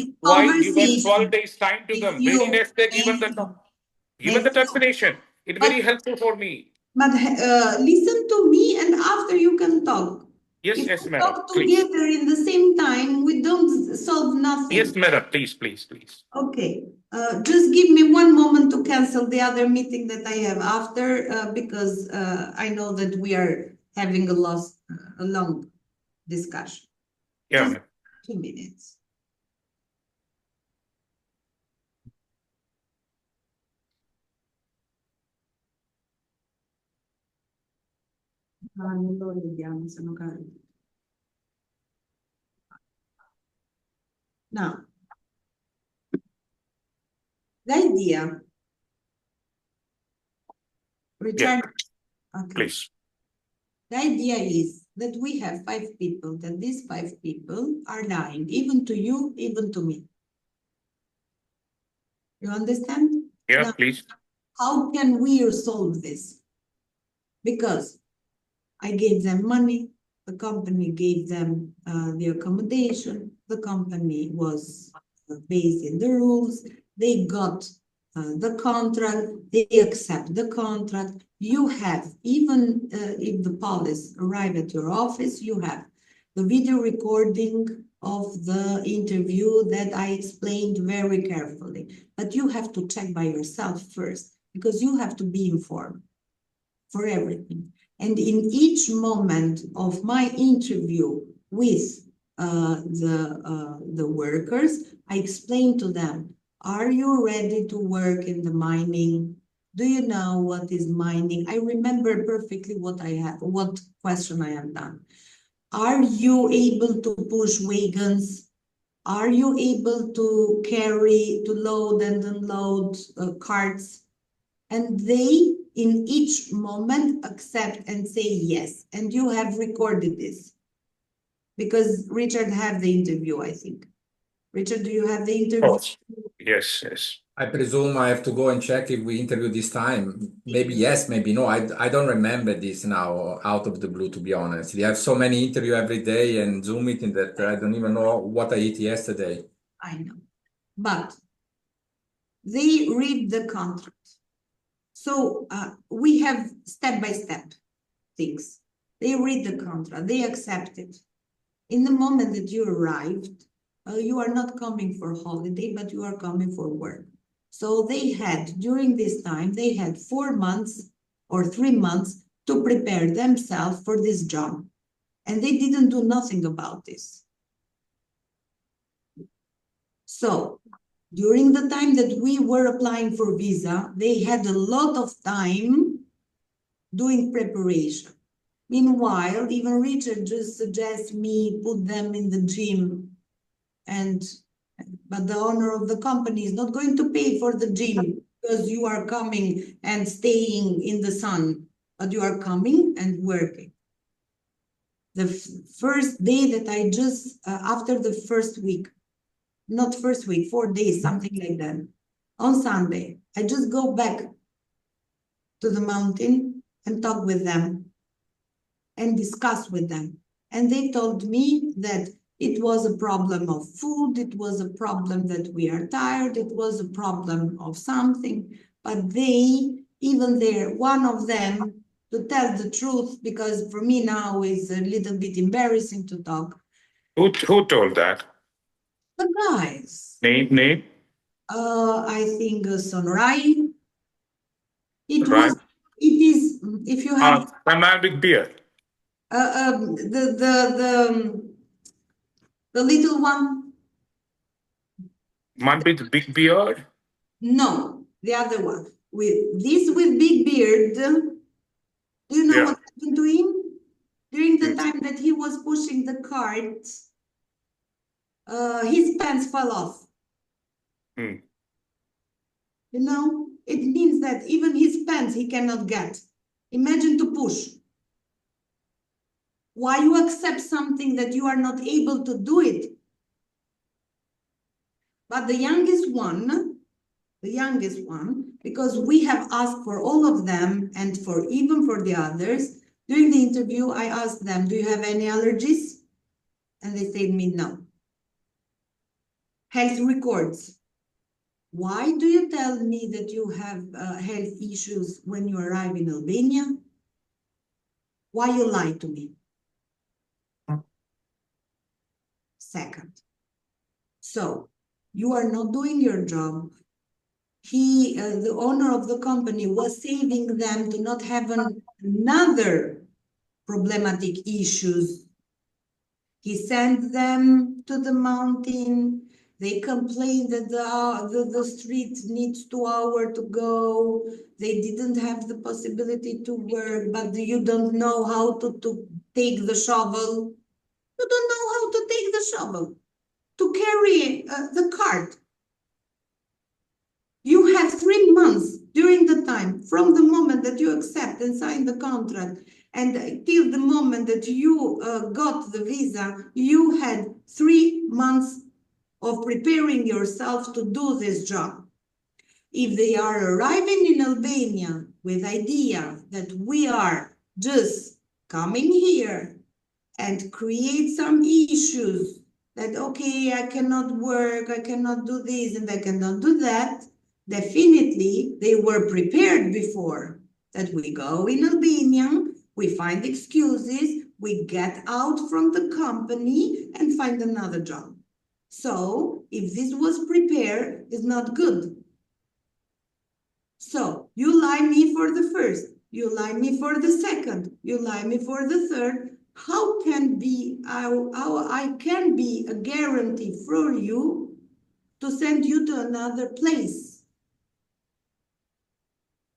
given 12 days time to them? Very next day given the termination. It's very helpful for me. But listen to me, and after you can talk. Yes, if we madam. Talk together in the same time. We don't solve nothing. Yes, madam. Please. Okay. Just give me one moment to cancel the other meeting that I have after, because I know that we are having a long discussion. Yeah. Just 2 minutes. Non lo vediamo, sono carichi. Now, the idea. Return. Yeah. Okay. Please. The idea is that we have 5 people, that these 5 people are lying, even to you, even to me. You understand? Yeah, now, please. How can we resolve this? Because I gave them money, the company gave them the accommodation, the company was based in the rules, they got the contract, they accept the contract. You have, even if the police arrive at your office, you have the video recording of the interview that I explained very carefully. But you have to check by yourself first, because you have to be informed for everything. And in each moment of my interview with the workers, I explained to them, are you ready to work in the mining? Do you know what is mining? I remember perfectly what question I have done. Are you able to push wagons? Are you able to load and unload carts? And they, in each moment, accept and say yes. And you have recorded this. Because Richard had the interview, I think. Richard, do you have the interview? Oh, yes, yes. I presume I have to go and check if we interview this time. Maybe yes, maybe no. I don't remember this now out of the blue, to be honest. We have so many interviews every day and Zoom meeting that I don't even know what I ate yesterday. I know. But they read the contract. So we have step-by-step things. They read the contract, they accept it. In the moment that you arrived, you are not coming for holiday, but you are coming for work. So they had, during this time, they had 4 months or 3 months to prepare themselves for this job. And they didn't do nothing about this. So during the time that we were applying for visa, they had a lot of time doing preparation. Meanwhile, even Richard just suggests me put them in the gym, but the owner of the company is not going to pay for the gym because you are coming and staying in the sun, but you are coming and working. The first day that I just, after the first week, not first week, 4 days, something like that, on Sunday, I just go back to the mountain and talk with them and discuss with them. And they told me that it was a problem of food, it was a problem that we are tired, it was a problem of something, but they, even there, one of them, to tell the truth, because for me now is a little bit embarrassing to talk. Who told that? The guys. Name? I think Sonrai. It Right. is, if you have... a man with beard. The little one. Man with big beard? No, the other one. With big beard. Do you know what happened to him? During the time that he was pushing the cart, his pants fell off. You know, it means that even his pants he cannot get. Imagine to push. Why you accept something that you are not able to do it? But the youngest one, because we have asked for all of them and even for the others, during the interview, I asked them, do you have any allergies? And they said me no. Health records. Why do you tell me that you have health issues when you arrive in Albania? Why you lie to me? Second. So, you are not doing your job. The owner of the company was saving them to not have another problematic issues. He sent them to the mountain. They complained that the street needs 2 hours to go. They didn't have the possibility to work, but you don't know how to take the shovel. You don't know how to take the shovel, to carry the cart. You have 3 months during the time, from the moment that you accept and sign the contract, and till the moment that you got the visa, you had 3 months of preparing yourself to do this job. If they are arriving in Albania with idea that we are just coming here and create some issues that, okay, I cannot work, I cannot do this, and I cannot do that, definitely they were prepared before that we go in Albania, we find excuses, we get out from the company and find another job. So if this was prepared, it's not good. So you lie me for the first, you lie me for the second, you lie me for the third. How I can be a guarantee for you to send you to another place?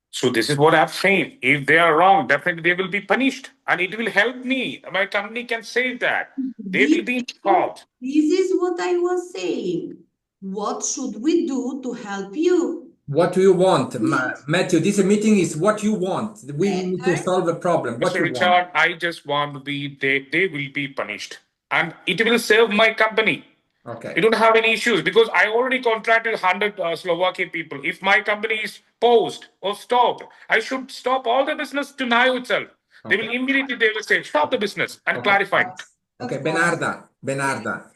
So this is what I'm saying. If they are wrong, definitely they will be punished, and it will help me. My company can save that. They will be involved. This is what I was saying. What should we do to help you? What do you want, Matthew? This meeting is what you want. We need to solve a problem. What Mr. you Richard, want? I just want to be they will be punished, and it will save my company. Okay. You don't have any issues because I already contracted 100 Slovakian people. If my company is paused or stopped, I should stop all the business to now itself. They will immediately they will say stop the business and clarify. Okay, Benarda,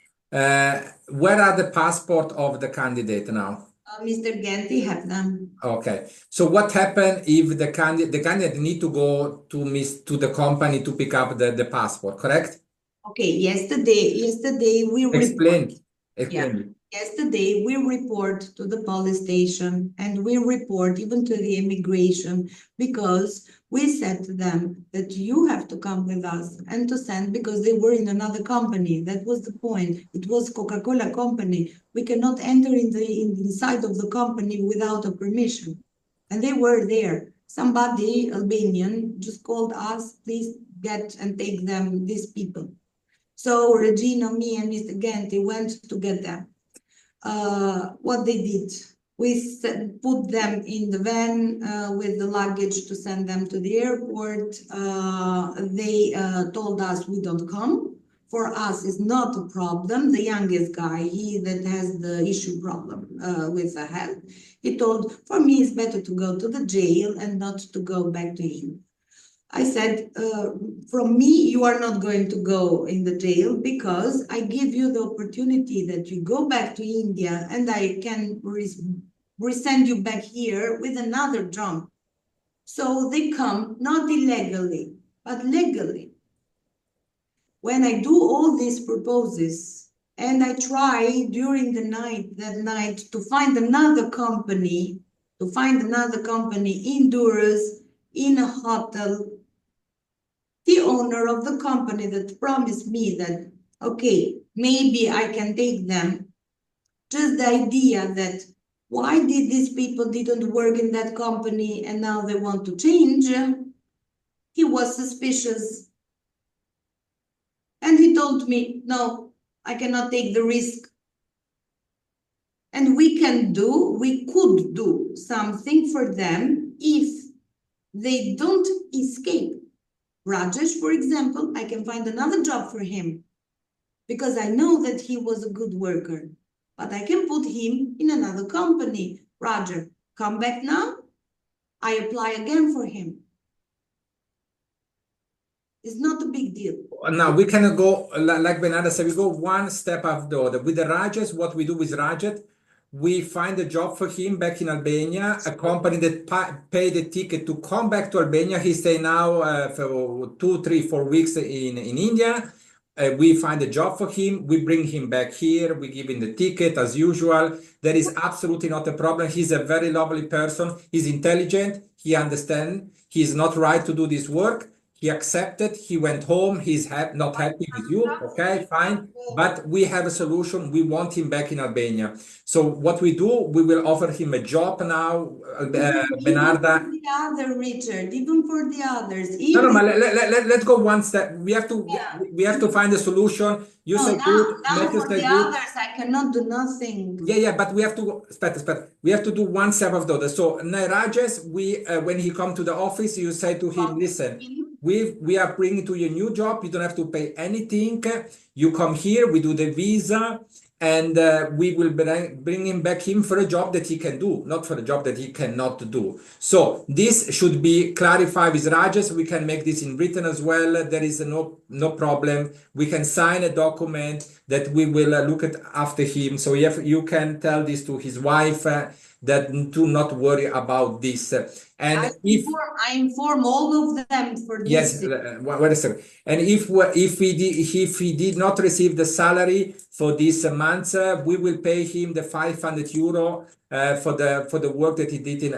where are the passport of the candidate now? Mr. Genti have them. Okay, so what happened if the candidate need to go to the company to pick up the passport, correct? Okay, yesterday we Explain. Yesterday we report to the police station and we report even to the immigration because we said to them that you have to come with us and to send because they were in another company. That was the point. It was Coca-Cola company. We cannot enter in the inside of the company without a permission. And they were there. Somebody, Albanian, just called us, please get and take them, these people. So Regina, me and Mr. Genti went to get them. What they did, we put them in the van with the luggage to send them to the airport. They told us we don't come. For us, it's not a problem. The youngest guy, he that has the issue problem with the health, he told, for me, it's better to go to the jail and not to go back to him. I said, from me, you are not going to go in the jail because I give you the opportunity that you go back to India and I can resend you back here with another job. So they come not illegally, but legally. When I do all these proposes and I try during the that night to find another company, in Durrës, in a hotel, the owner of the company that promised me that, okay, maybe I can take them, just the idea that why did these people didn't work in that company and now they want to change, he was suspicious. And he told me, no, I cannot take the risk. And we could do something for them if they don't escape. Rajesh, for example, I can find another job for him because I know that he was a good worker, but I can put him in another company. Roger, come back now. I apply again for him. It's not a big deal. Now we cannot go, like Benarda said, we go one step after the other. With the Rajesh, what we do with Rajet, we find a job for him back in Albania, a company that paid the ticket to come back to Albania. He stay now for 2, 3, 4 weeks in India. We find a job for him. We bring him back here. We give him the ticket as usual. There is absolutely not a problem. He's a very lovely person. He's intelligent. He understands. He's not right to do this work. He accepted, he went home, he's not happy with you, okay, fine. But we have a solution, we want him back in Albania. So what we do, we will offer him a job now, Benarda. Even for the other, Richard, even for the others. No, let's go one step. We have to find a solution. You say good, Matthew for the others, I cannot do nothing. Yeah, but we have to, we have to do one step of the other. So Rajesh, when he come to the office, you say to him, listen, we are bringing to you a new job. You don't have to pay anything. You come here, we do the visa, and we will bring him back for a job that he can do, not for a job that he cannot do. So this should be clarified with Rajesh. We can make this in written as well. There is no problem. We can sign a document that we will look at after him. So you can tell this to his wife. that do not worry about this. And if I inform all of them for yes, this. wait a second. And if he did not receive the salary for this month, we will pay him the 500 euro for the work that he did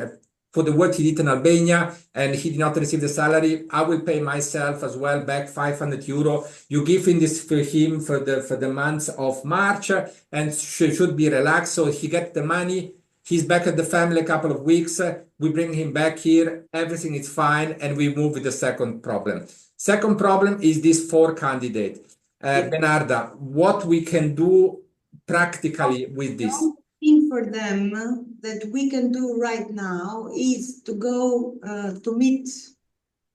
for the work he did in Albania, and he did not receive the salary. I will pay myself as well back 500 euro. You give him this for him for the month of March, and should be relaxed. So he get the money. He's back at the family a couple of weeks. We bring him back here. Everything is fine, and we move with the second problem. Second problem is this 4 candidate. Benarda, what we can do practically with this? The thing for them that we can do right now is to go to meet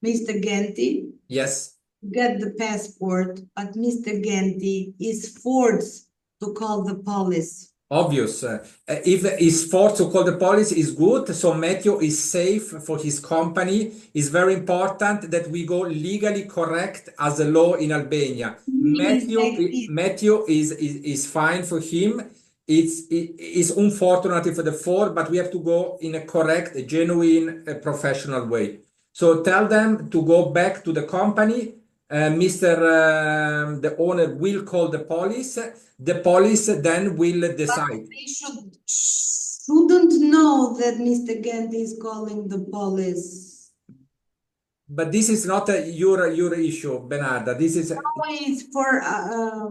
Mr. Genti. Yes. Get the passport, but Mr. Genti is forced to call the police. Obvious. If he's forced to call the police is good. So Mathew is safe for his company. It's very important that we go legally correct as a law in Albania. Mathew is fine for him. It's unfortunate for the 4, but we have to go in a correct, genuine, professional way. So tell them to go back to the company. The owner will call the police. The police then will decide. But they shouldn't know that Mr. Genti is calling the police. But this is not your issue, Benarda. This is always for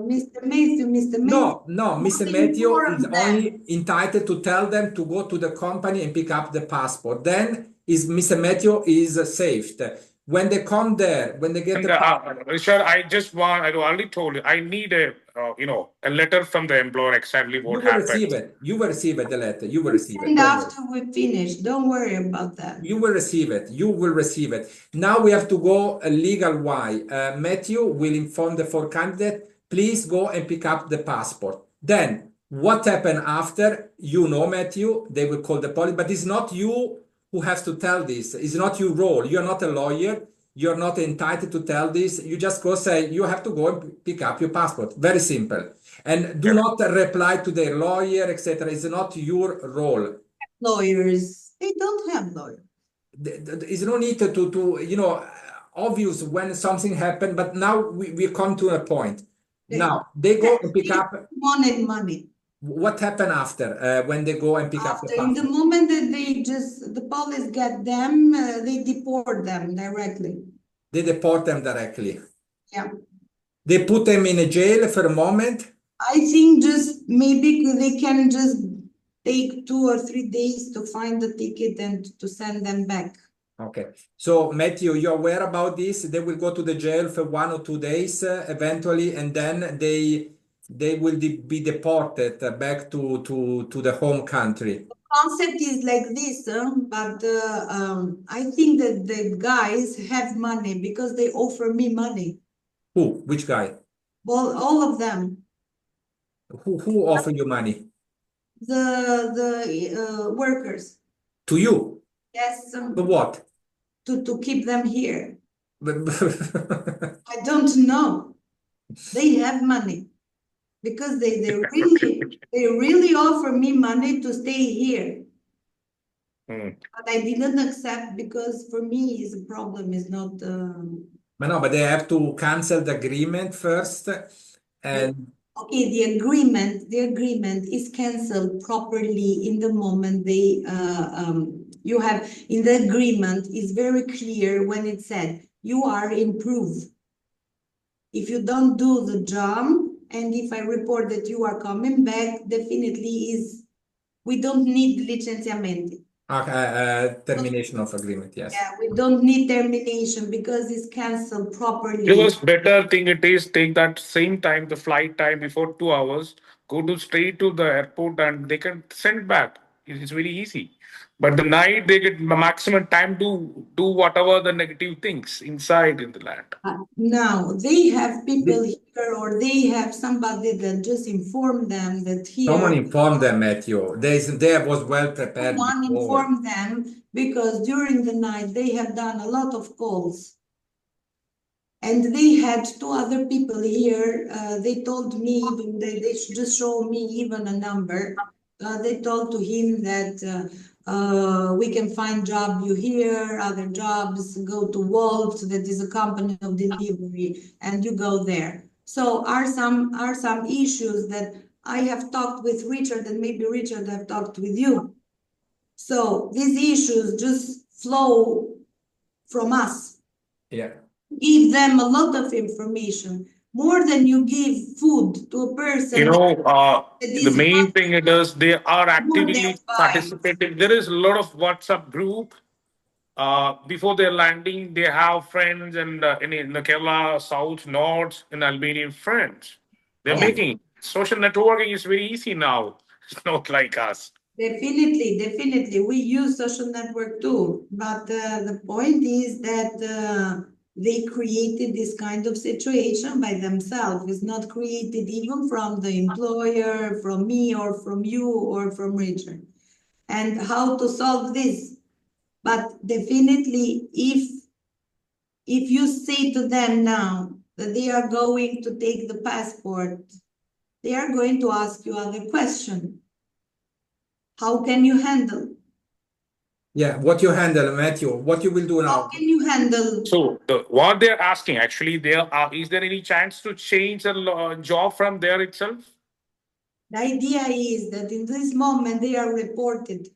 Mr. Mathew. Mr. Mathew. No, Mr. Mathew is only entitled to tell them to go to the company and pick up the passport. Then Mr. Mathew is saved. When they come there, when they get Richard, I already told you, I need a letter from the employer exactly what happened. You will receive it, the letter. You will receive it. And after we finish, don't worry about that. You will receive it. You will receive it. Now we have to go a legal way. Mathew will inform the 4 candidates, please go and pick up the passport. Then what happened after? You know, Mathew, they will call the police, but it's not you who has to tell this. It's not your role. You're not a lawyer. You're not entitled to tell this. You just go say, you have to go and pick up your passport. Very simple. And do not reply to their lawyer, etc. It's not your role. Lawyers, they don't have lawyers. There's no need to obvious when something happened, but now we come to a point. Now they go and pick up. Wanted money. What happened after when they go and pick up the passport? In the moment that the police get them, they deport them directly. They deport them directly. Yeah. They put them in a jail for a moment. I think just maybe they can just take 2 or 3 days to find the ticket and to send them back. Okay. So Mathew, you're aware about this? They will go to the jail for 1 or 2 days eventually, and then they will be deported back to the home country. The concept is like this, but I think that the guys have money because they offer me money. Who? Which guy? Well, all of them. Who offer you money? The workers. To you? Yes. To what? To keep them here. I don't know. They have money. Because they really offer me money to stay here. But I didn't accept because for me the problem is not. But they have to cancel the agreement first, and okay, the agreement is canceled properly in the moment they you have in the agreement is very clear when it said you are improved. If you don't do the job. And if I report that you are coming back, definitely we don't need licenziamento. Termination of agreement, yes. Yeah, we don't need termination because it's cancelled properly. The most better thing it is take that same time, the flight time before 2 hours, go straight to the airport and they can send back. It's very easy. But the night they get maximum time to do whatever the negative things inside in the land. Now they have people here, or they have somebody that just informed them that here. Someone informed them, Mathew. They was well prepared. Someone informed them because during the night they have done a lot of calls. And they had 2 other people here. They told me even they should just show me even a number they told to him that we can find job you here, other jobs, go to Wolt, that is a company of delivery, and you go there. So are some issues that I have talked with Richard, and maybe Richard have talked with you. So these issues just flow from us. Yeah. Give them a lot of information, more than you give food to a person. The main thing it is they are actively fine. participating. There is a lot of WhatsApp group. Before their landing, they have friends and in the Kerala, South, North, in Albanian friends. They're Yeah. making social networking is very easy now. It's not like us. Definitely. We use social network too. But the point is that they created this kind of situation by themselves. It's not created even from the employer, from me, or from you, or from Richard. And how to solve this? But definitely, if you say to them now that they are going to take the passport, they are going to ask you other questions. How can you handle? Yeah, what you handle, Matthew, what you will do now? How can you handle? So what they're asking actually, is there any chance to change the job from there itself? The idea is that in this moment they are reported.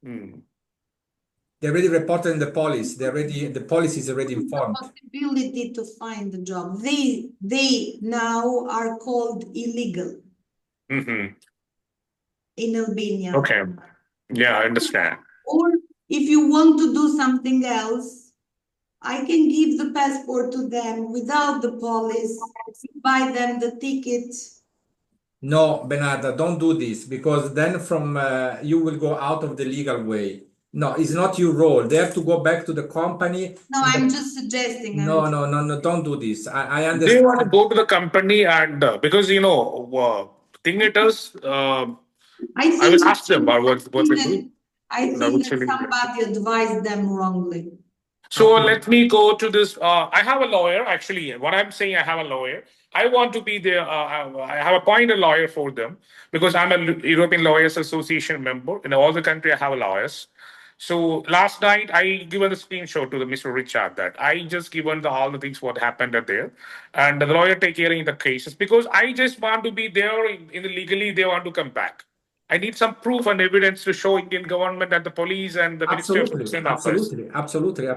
They already reported in the police. The police is already informed. The possibility to find the job. They now are called illegal in Albania. Okay. Yeah, I understand. Or if you want to do something else, I can give the passport to them without the police, buy them the ticket. No, Benarda, don't do this, because then you will go out of the legal way. No, it's not your role. They have to go back to the company. No, I'm just suggesting. No, don't do this. I They understand. want to go to the company and because thing it is, I will ask them about what they do. I think that somebody advised them wrongly. So let me go to this. I have a lawyer, actually. What I'm saying, I have a lawyer. I want to be there. I have appointed a lawyer for them because I'm a European Lawyers Association member. In all the country, I have lawyers. So last night, I given the screenshot to the Mr. Richard that I just given all the things what happened there, and the lawyer take care of the cases because I just want to be there in the legally. They want to come back. I need some proof and evidence to show Indian government and the police and the Ministry of Justice and Affairs. Absolutely.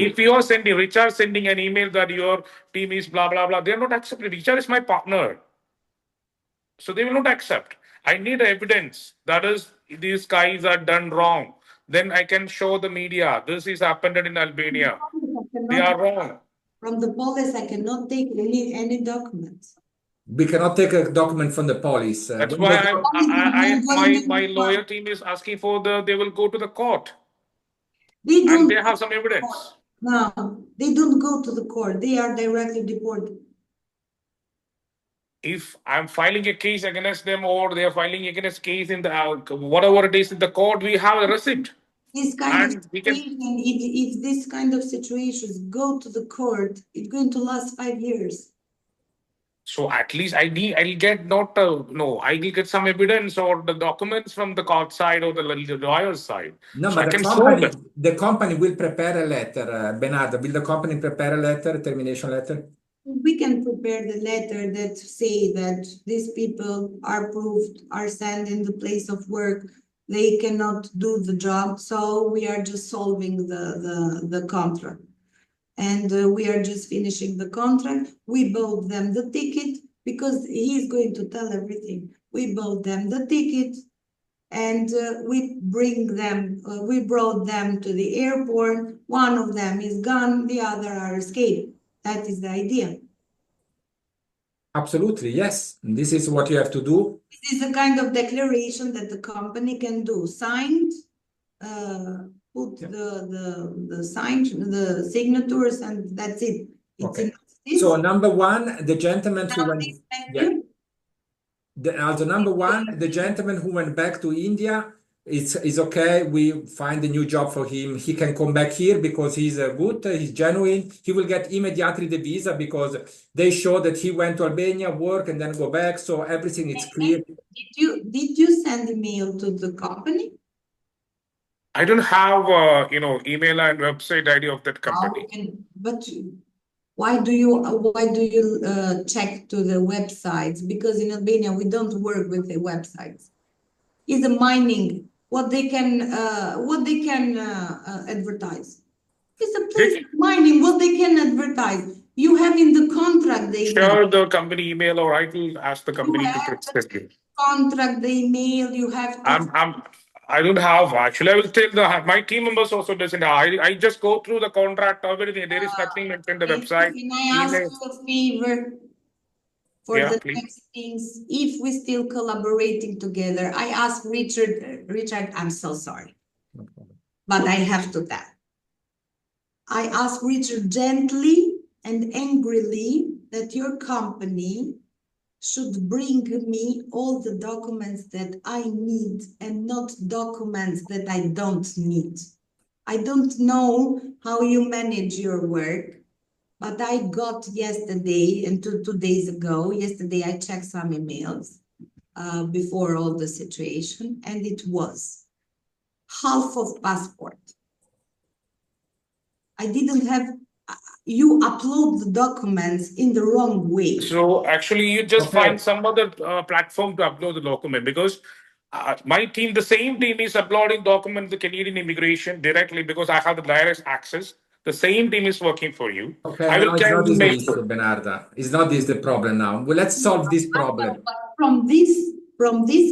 If you are Richard sending an email that your team is blah, blah, blah, they're not accepting. Richard is my partner. So they will not accept. I need evidence. That is, these guys are done wrong. Then I can show the media. This is happened in Albania. They are wrong. From the police, I cannot take any documents. We cannot take a document from the police. That's why my lawyer team is asking for they will go to the court. They have some evidence. No, they don't go to the court. They are directly deported. If I'm filing a case against them or they are filing against case in the whatever it is in the court, we have a receipt. This kind of situation, if this kind of situations go to the court, it's going to last 5 years. So at least I'll get I will get some evidence or the documents from the court side or the lawyer's side. No, so but the company will prepare a letter, Benarda. Will the company prepare a letter, a termination letter? We can prepare the letter that say that these people are sent in the place of work. They cannot do the job. So we are just solving the contract. And we are just finishing the contract. We bought them the ticket because he's going to tell everything. We bought them the ticket and we brought them to the airport. One of them is gone, the other are escaped. That is the idea. Absolutely, yes. This is what you have to do. This is the kind of declaration that the company can do. Signed, put the signatures, and that's it. Okay. So number one, the gentleman who went. Yeah. Number one, the gentleman who went back to India it's okay. We find a new job for him. He can come back here because he's good, he's genuine. He will get immediately the visa because they show that he went to Albania, work, and then go back. So everything is clear. Did you send email to the company? I don't have, email and website ID of that company. But why do you check to the websites? Because in Albania we don't work with the websites. It's a mining what they can advertise. It's a place of mining what they can advertise. You have in the contract they Share the company email, or I will ask the company to text you. Contract the email. You have to. I don't have, actually. I will tell my team members also doesn't have. I just go through the contract, everything. There is nothing mentioned in the website. Can I ask you a favor for the please. next things? If we're still collaborating together, I ask Richard, I'm so sorry, but I have to tell. I ask Richard gently and angrily that your company should bring me all the documents that I need and not documents that I don't need. I don't know how you manage your work, but I got yesterday and 2 days ago, yesterday I checked some emails before all the situation, and it was half of passport. I didn't have, you upload the documents in the wrong way. So actually you just find some other platform to upload the document, because my team, the same team is uploading documents to Canadian immigration directly, because I have the direct access. The same team is working for you. Okay, I will now it's not this the make issue, Benarda. It's not this the problem now. Well, let's solve this problem. But from these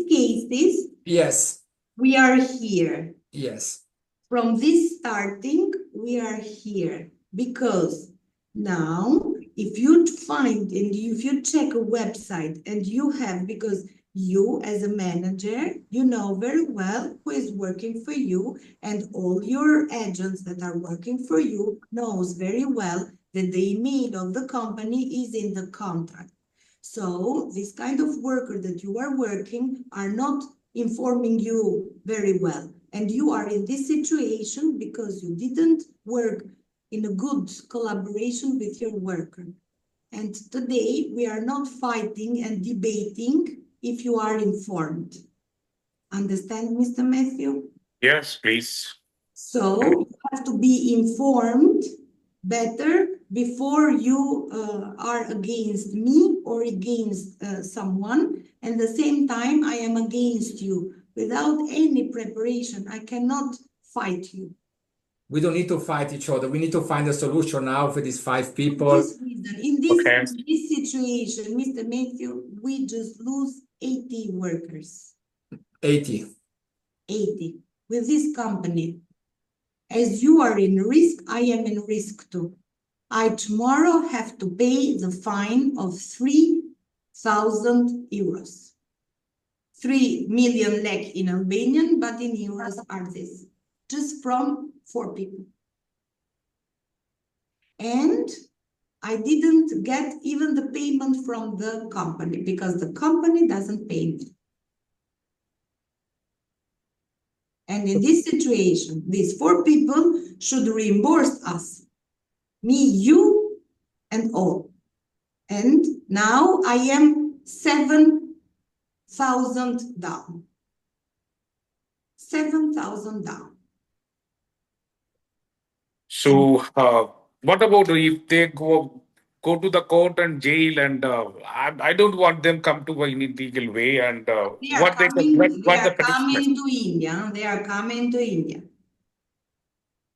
cases, yes, we are here. Yes. From this starting, we are here because now, if you find and if you check a website and you have, because you as a manager, you know very well who is working for you, and all your agents that are working for you knows very well that the email of the company is in the contract. So this kind of worker that you are working are not informing you very well. And you are in this situation because you didn't work in a good collaboration with your worker. And today we are not fighting and debating if you are informed. Understand, Mr. Mathew? Yes, please. So you have to be informed better before you are against me or against someone. And at the same time, I am against you. Without any preparation, I cannot fight you. We don't need to fight each other. We need to find a solution now for these 5 people. In this situation, Mr. Mathew, we just lose 80 workers. 80. 80. With this company. As you are in risk, I am in risk too. I tomorrow have to pay the fine of 3,000 euros. 3 million lek in Albanian, but in euros are this. Just from 4 people. And I didn't get even the payment from the company because the company doesn't pay me. And in this situation, these 4 people should reimburse us. Me, you, and all. And now I am 7,000 down. 7,000 down. So what about if they go to the court and jail, and I don't want them come to any legal way, and They are coming to India. They are coming to India.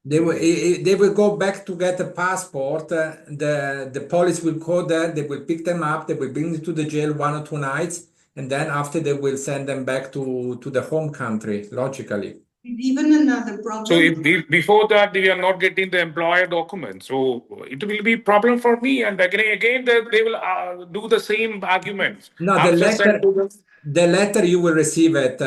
They will go back to get a passport. The police will go there. They will pick them up. They will bring them to the jail 1 or 2 nights, and then after they will send them back to the home country. Logically. Even another problem. So if before that they are not getting the employer documents, so it will be problem for me. And again they will do the same arguments. No, the letter you will receive it.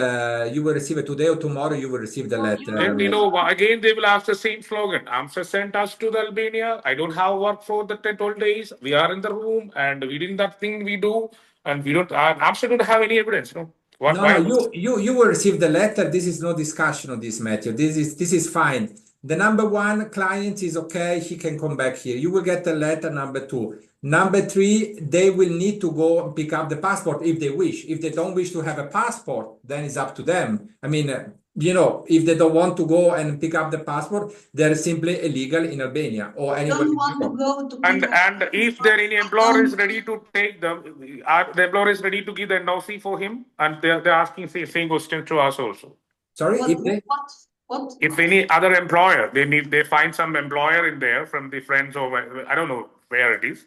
You will receive it today or tomorrow. You will receive the letter. Then again they will ask the same slogan. AMSA sent us to the Albania. I don't have work for the 12 days. We are in the room and we did that thing we do, and we don't. AMSA don't have any evidence. No. What? No, Why? no, you will receive the letter. This is no discussion on this, Matthew. This is fine. The number one client is okay. He can come back here. You will get the letter number two. Number three, they will need to go and pick up the passport if they wish. If they don't wish to have a passport, then it's up to them. I mean, if they don't want to go and pick up the passport, they're simply illegal in Albania or anywhere Don't in want to Europe. go to And pick up and if there any employer is ready to take them, are the employer is ready to give the NOC for him? And they're asking the same question to us also. Sorry, what, if they. what? If any other employer, they find some employer in there from the friends or I don't know where it is.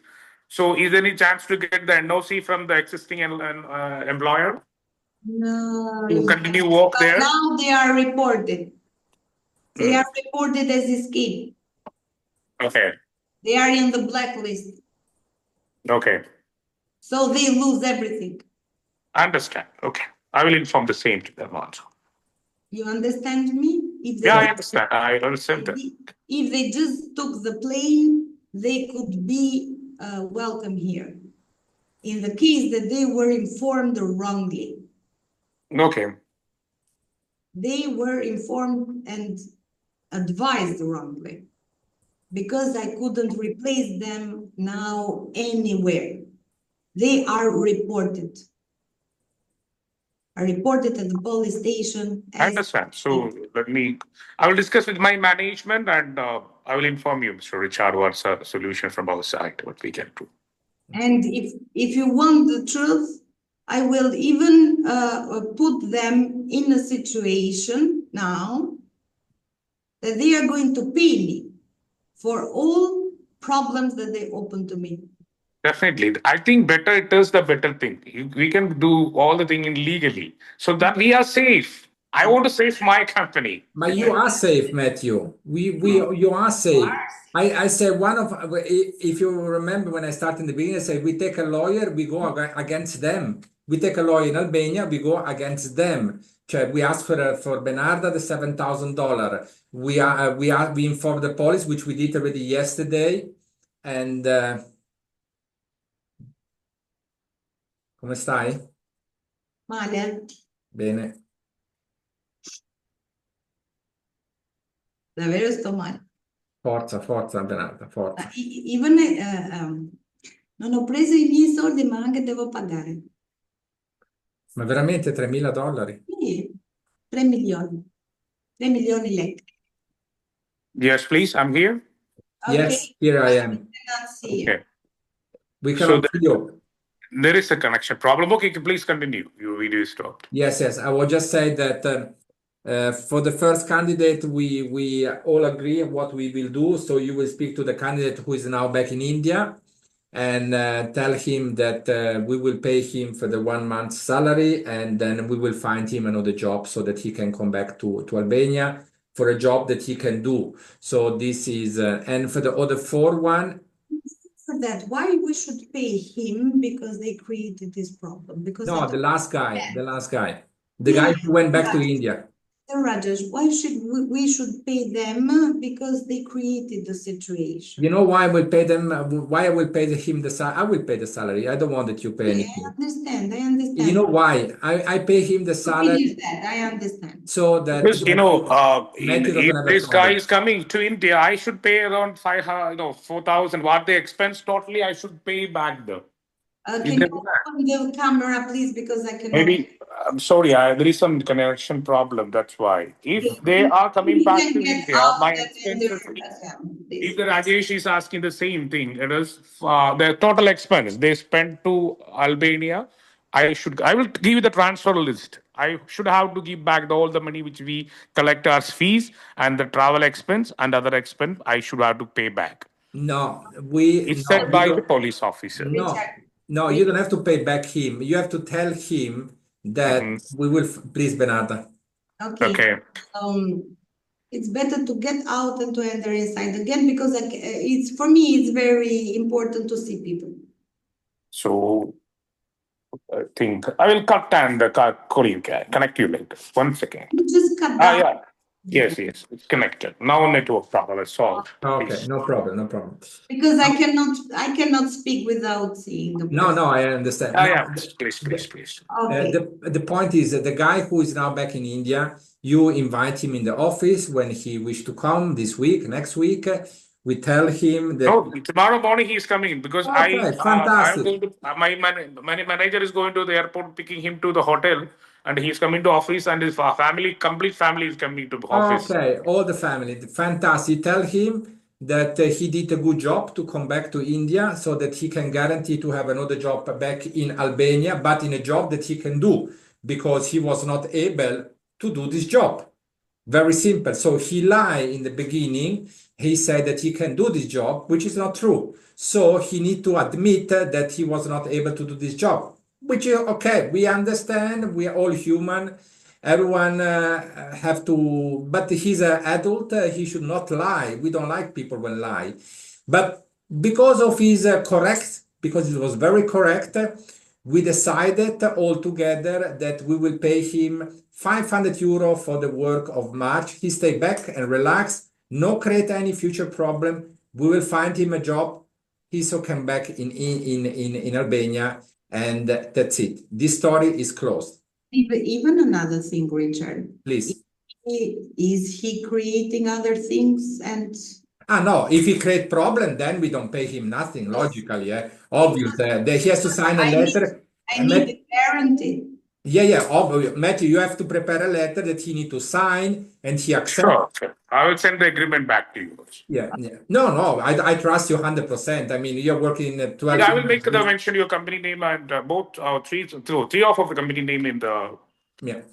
So is there any chance to get the NOC from the existing employer No, to continue work but there? now they are reported. They Mm. are reported as escape. Okay. They are in the blacklist. Okay. So they lose everything. I understand. Okay. I will inform the same to them also. You understand me? If they Yeah, I just, understand. I understand that. if they just took the plane, they could be welcome here. In the case that they were informed wrongly. Okay. They were informed and advised wrongly. Because I couldn't replace them now anywhere. They are reported. Are reported at the police station. I understand. So I will discuss with my management and I will inform you, Mr. Richard, what's a solution from our side, what we can do. And if you want the truth, I will even put them in a situation now that they are going to pay me for all problems that they open to me. Definitely. I think better it is the better thing. We can do all the thing legally so that we are safe. I want to save my company. But you are safe, Matthew. You are safe. I said if you remember when I started in the beginning, I said we take a lawyer, we go against them. We take a lawyer in Albania, we go against them. Cioè, we ask for Benarda the $7,000. We inform the police, which we did already yesterday. And come stai? Male. Bene. Davvero sto male. Forza, Benarda, forza. Even non ho preso i miei soldi, ma anche devo pagare. Ma veramente $3.000? Sì, 3 milioni. 3 milioni lei. Yes, please. I'm here. Yes, here I am. Cannot see you. Okay. We So cannot see you. there is a connection problem. Okay, please continue. Your video is stopped. Yes. I will just say that for the first candidate, we all agree on what we will do. So you will speak to the candidate who is now back in India and tell him that we will pay him for the 1 month salary, and then we will find him another job so that he can come back to Albania for a job that he can do. So this is, and for the other one. For that, why we should pay him? Because they created this problem. Because No, the last guy, the Yeah, guy who went back to right. India. Rajesh, why should we should pay them? Because they created the situation. You know why I will pay them? Why I will pay him the salary? I will pay the salary. I don't want that you pay I anything. understand. You know why? I pay him the salary That I understand. so that Because Matthew doesn't if have a this guy problem. is coming to India, I should pay around 4,000. What they expense totally, I should pay back them. Can you open the camera, please? Because I cannot. Maybe I'm sorry, there is some connection problem. That's why. If they are coming back to India, my expenses. If the Rajesh is asking the same thing, it is the total expense they spent to Albania. I will give you the transfer list. I should have to give back all the money which we collect as fees and the travel expense and other expense. I should have to pay back. No, It's said by the police officer. No, you don't have to pay back him. You have to tell him that we will. Please, Benarda. Okay. It's better to get out and to enter inside again because it's for me. It's very important to see people. So I think I will cut and call you. Connect you later. 1 second. You just cut down. Yeah. Yes, yes, it's connected. Now network problem is solved. Okay, Please. no problem, no problem. Because I cannot speak without seeing the No, person. I understand. Yeah, Now, yeah, please. Okay. the point is that the guy who is now back in India, you invite him in the office when he wish to come this week, next week. We tell him that. No, tomorrow morning he's coming because Okay, I'm fantastic. going to my manager is going to the airport, picking him to the hotel, and he's coming to office, and his complete family is coming to office. Okay, all the family, fantastic. Tell him that he did a good job to come back to India so that he can guarantee to have another job back in Albania, but in a job that he can do because he was not able to do this job. Very simple. So he lied in the beginning. He said that he can do this job, which is not true. So he need to admit that he was not able to do this job, which is okay. We understand. We are all human. Everyone have to, but he's an adult. He should not lie. We don't like people when lie. But because of his correct, because it was very correct, we decided all together that we will pay him 500 euro for the work of March. He stay back and relax, no create any future problem. We will find him a job. He so come back in Albania, and that's it. This story is closed. Even another thing, Richard. Please. Is he creating other things and No, if he create problem, then we don't pay him nothing, logically, yeah. Obvious. He has to sign a letter. I need a guarantee. Yeah. Matthew, you have to prepare a letter that he need to sign and he accept. Sure. I will send the agreement back to you. Yeah. No, I trust you 100%. I mean, you're working 12 I will make years. the mention your company name and three of the company name in the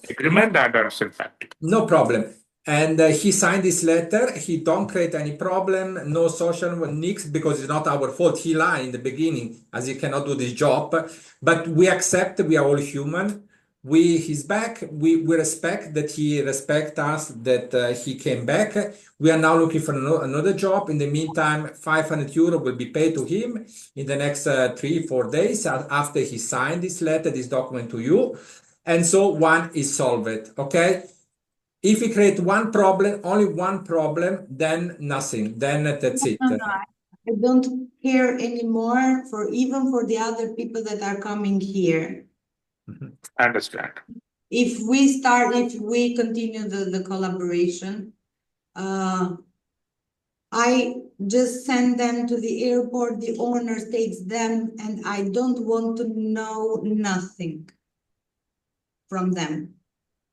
agreement, and I'll send back to you. No problem. And he signed this letter. He don't create any problem, no social nicks, because it's not our fault. He lied in the beginning, as he cannot do this job. But we accept, we are all human. He's back. We respect that he respect us, that he came back. We are now looking for another job. In the meantime, 500 euro will be paid to him in the next 3-4 days after he signed this letter, this document to you. And so one is solved, okay? If we create one problem, only one problem, then nothing. Then that's it. No, I don't care anymore even for the other people that are coming here. I understand. If we continue the collaboration, I just send them to the airport, the owner takes them, and I don't want to know nothing from them.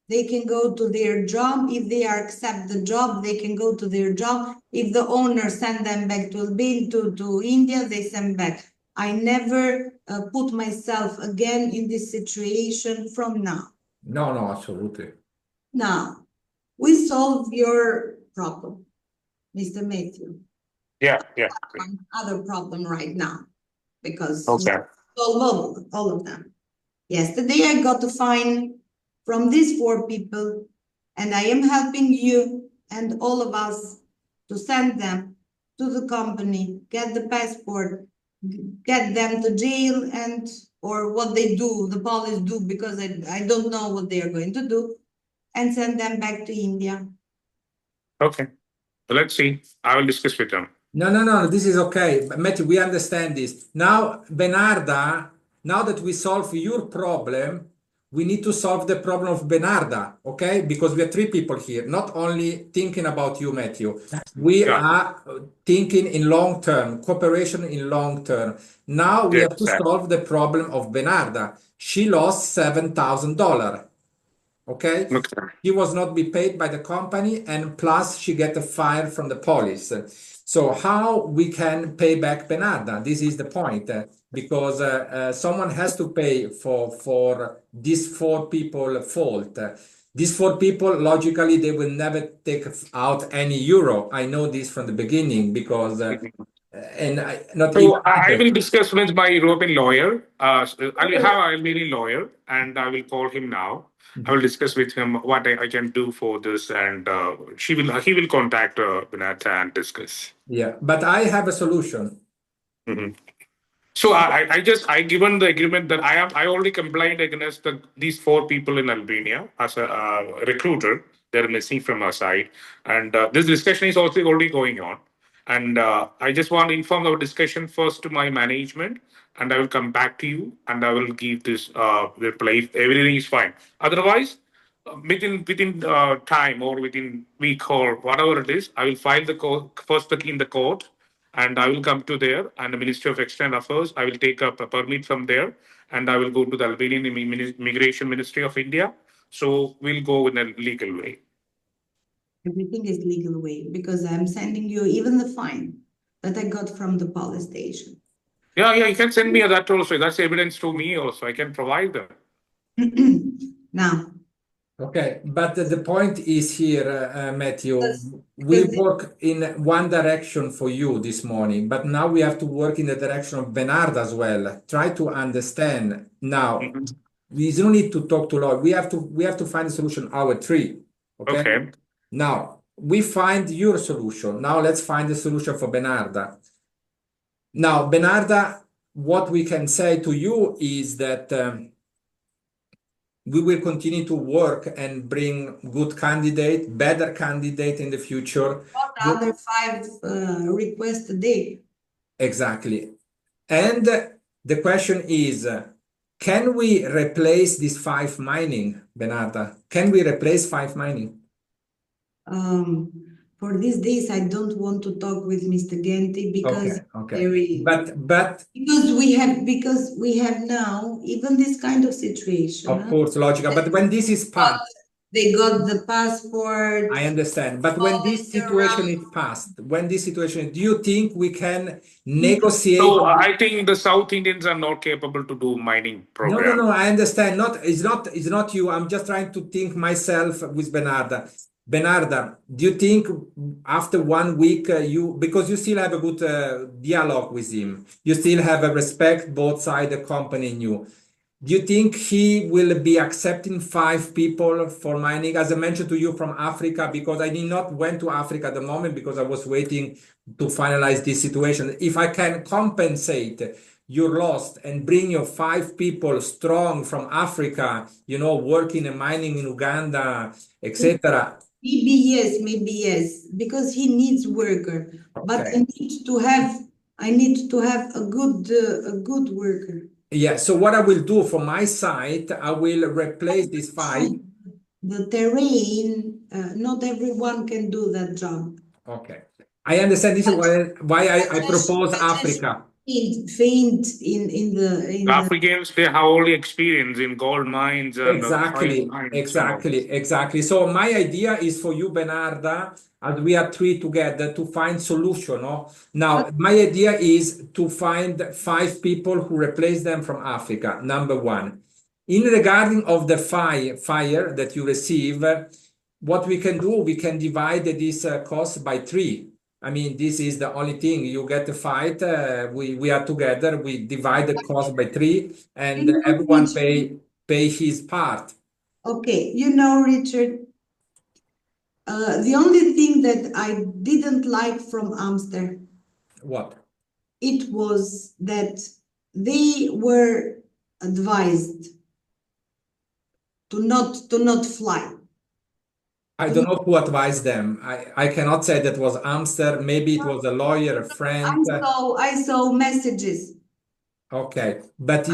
They can go to their job. If they accept the job, they can go to their job. If the owner send them back to India, they send back. I never put myself again in this situation from now. No, absolutely. Now, we solve your problem, Mr. Mathew. Yeah. Other problem right now, because Okay. solve all of them. Yesterday, I got a fine from these 4 people, and I am helping you and all of us to send them to the company, get the passport, get them to jail, or what they do, the police do, because I don't know what they are going to do, and send them back to India. Okay. Let's see. I will discuss with them. No, this is okay. Matthew, we understand this. Now, Benarda, now that we solve your problem, we need to solve the problem of Benarda, okay? Because we are 3 people here, not only thinking about you, Matthew. We are thinking in long term, cooperation in long term. Now we have to solve the problem of Benarda. She lost $7,000, okay? He was not be paid by the company, and plus she get a fire from the police. So how we can pay back Benarda? This is the point, because someone has to pay for these 4 people fault. These 4 people, logically, they will never take out any euro. I know this from the beginning because, I will discuss with my European lawyer. I will have an Albanian lawyer, and I will call him now. I will discuss with him what I can do for this, and he will contact Benarda and discuss. Yeah, but I have a solution. So I given the agreement that I already complained against these 4 people in Albania as a recruiter. they're missing from our side. And this discussion is also already going on. And I just want to inform our discussion first to my management, and I will come back to you, and I will give this reply if everything is fine. Otherwise, within time or within week or whatever it is, I will file the first in the court, and I will come to there and the Ministry of External Affairs. I will take up a permit from there, and I will go to the Albanian Immigration Ministry of India. So we'll go in a legal way. Everything is legal way because I'm sending you even the fine that I got from the police station. Yeah, you can send me that also. That's evidence to me also. I can provide that. Now. Okay, but the point is here, Matthew, we work in one direction for you this morning, but now we have to work in the direction of Benarda as well. Try to understand now. We don't need to talk to law. We have to find a solution, our three. Okay. Now we find your solution. Now let's find a solution for Benarda. Now, Benarda, what we can say to you is that we will continue to work and bring good candidate, better candidate in the future. Not under 5 requests a day. Exactly. And the question is, can we replace this 5 mining, Benarda? Can we replace 5 mining? For these days, I don't want to talk with Mr. Genti because there is, but because we have now even this kind of situation. Of course, logical. But when this is passed, they got the passport. I understand. But when this situation is passed, do you think we can negotiate? So I think the South Indians are not capable to do mining program. No. I understand. It's not you. I'm just trying to think myself with Benarda. Benarda, do you think after 1 week, because you still have a good dialogue with him, you still have a respect both sides accompanying you. Do you think he will be accepting 5 people for mining? As I mentioned to you from Africa, because I did not went to Africa at the moment because I was waiting to finalize this situation. If I can compensate your loss and bring your 5 people strong from Africa, working and mining in Uganda, etc. Maybe yes, because he needs worker. Okay. But I need to have a good worker. Yeah, so what I will do from my side, I will replace this 5. The terrain, not everyone can do that job. Okay. I understand. This is why I propose Africa. Faint in the Africans, they have only experience in gold mines and exactly. So my idea is for you, Benarda, as we are 3 together, to find solution. Now, my idea is to find 5 people who replace them from Africa. Number 1. In regarding of the fire that you receive, what we can do, we can divide this cost by 3. I mean, this is the only thing. You get the fight. We are together. We divide the cost by 3, and everyone pay his part. Okay, Richard. The only thing that I didn't like from Amsterdam. What? It was that they were advised to not fly. I don't know who advised them. I cannot say that was Amsterdam. Maybe it was a lawyer, a friend. I saw messages. Okay, but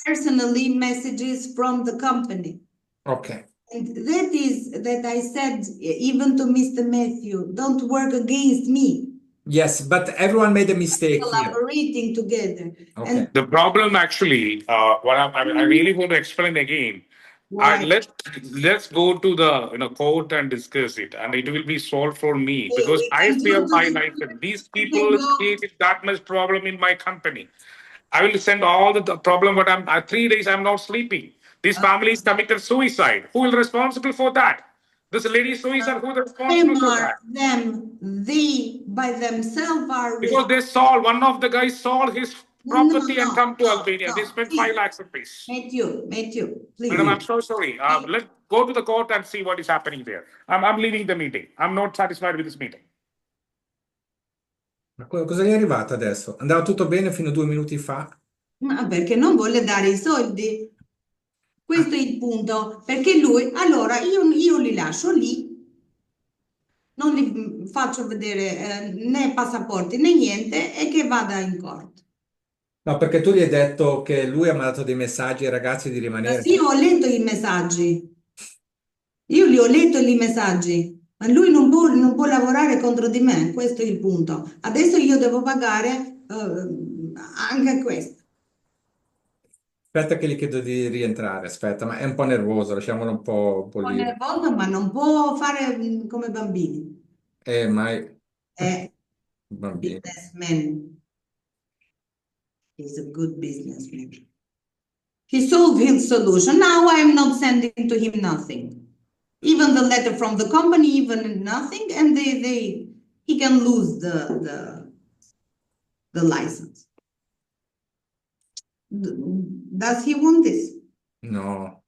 personally messages from the company. Okay. And that I said even to Mr. Mathew, don't work against me. Yes, but everyone made a mistake collaborating together. Okay. And the problem actually, what I really want to explain again. Let's go to the court and discuss it, and it will be solved for me because I feel my life. These people created that much problem in my company. I will send all the problem. But 3 days I'm not sleeping. This family is committed suicide. Who will be responsible for that? This lady suicide. Who is responsible for that? They by themselves are because they sold. One of the guys sold his property and come to Albania. They spent 5 lakhs rupees. Mathew, please. Madam, I'm so sorry. Let's go to the court and see what is happening there. I'm leaving the meeting. I'm not satisfied with this meeting. Ma cosa gli è arrivato adesso? Andava tutto bene fino a 2 minuti fa? Ma perché non vuole dare i soldi? Questo è il punto. Perché lui, allora io li lascio lì non gli faccio vedere né passaporti né niente e che vada in corte. No, perché tu gli hai detto che lui ha mandato dei messaggi ai ragazzi di rimanere. Sì, ho letto i messaggi. Io li ho letto i messaggi, ma lui non può lavorare contro di me, questo è il punto. Adesso io devo pagare anche questo. Aspetta che gli chiedo di rientrare, aspetta, ma è un po' nervoso, lasciamolo un po' Un po' bollire. nervoso, ma non può fare come bambini. Mai È bambino. businessman. He's a good businessman. He solved his solution. Now I am not sending to him nothing. Even the letter from the company, even nothing, and he can lose the license. Does he want this? No,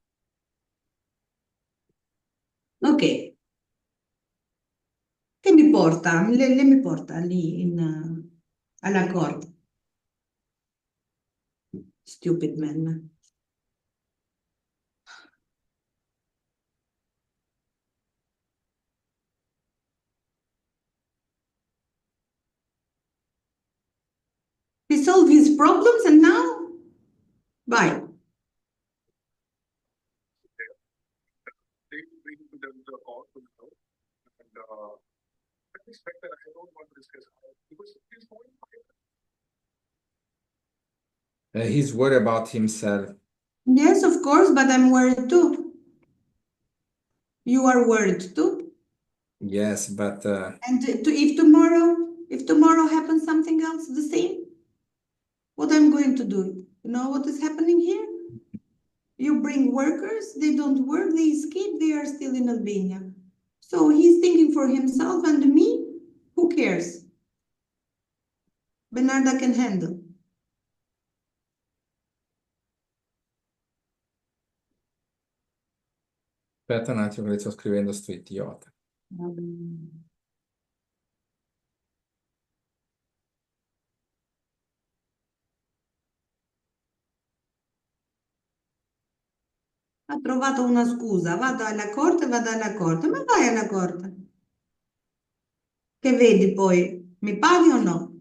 Ok. Che mi porta? Le mi porta lì alla corte. Stupid man. He solved his problems and now, bye. They bring the court to the court, and I expect that I don't want to discuss because he's going. he's worried about himself. Yes, of course, but I'm worried too. You are worried too. Yes, but And if tomorrow happens something else the same, what I'm going to do? You know what is happening here? You bring workers, they don't work, they escape, they are still in Albania. So he's thinking for himself and me, who cares? Benarda can handle. aspetta un attimo che le sto scrivendo sto idiota. Ha trovato una scusa, vado alla corte, ma vai alla corte. Che vedi poi? Mi paghi o no?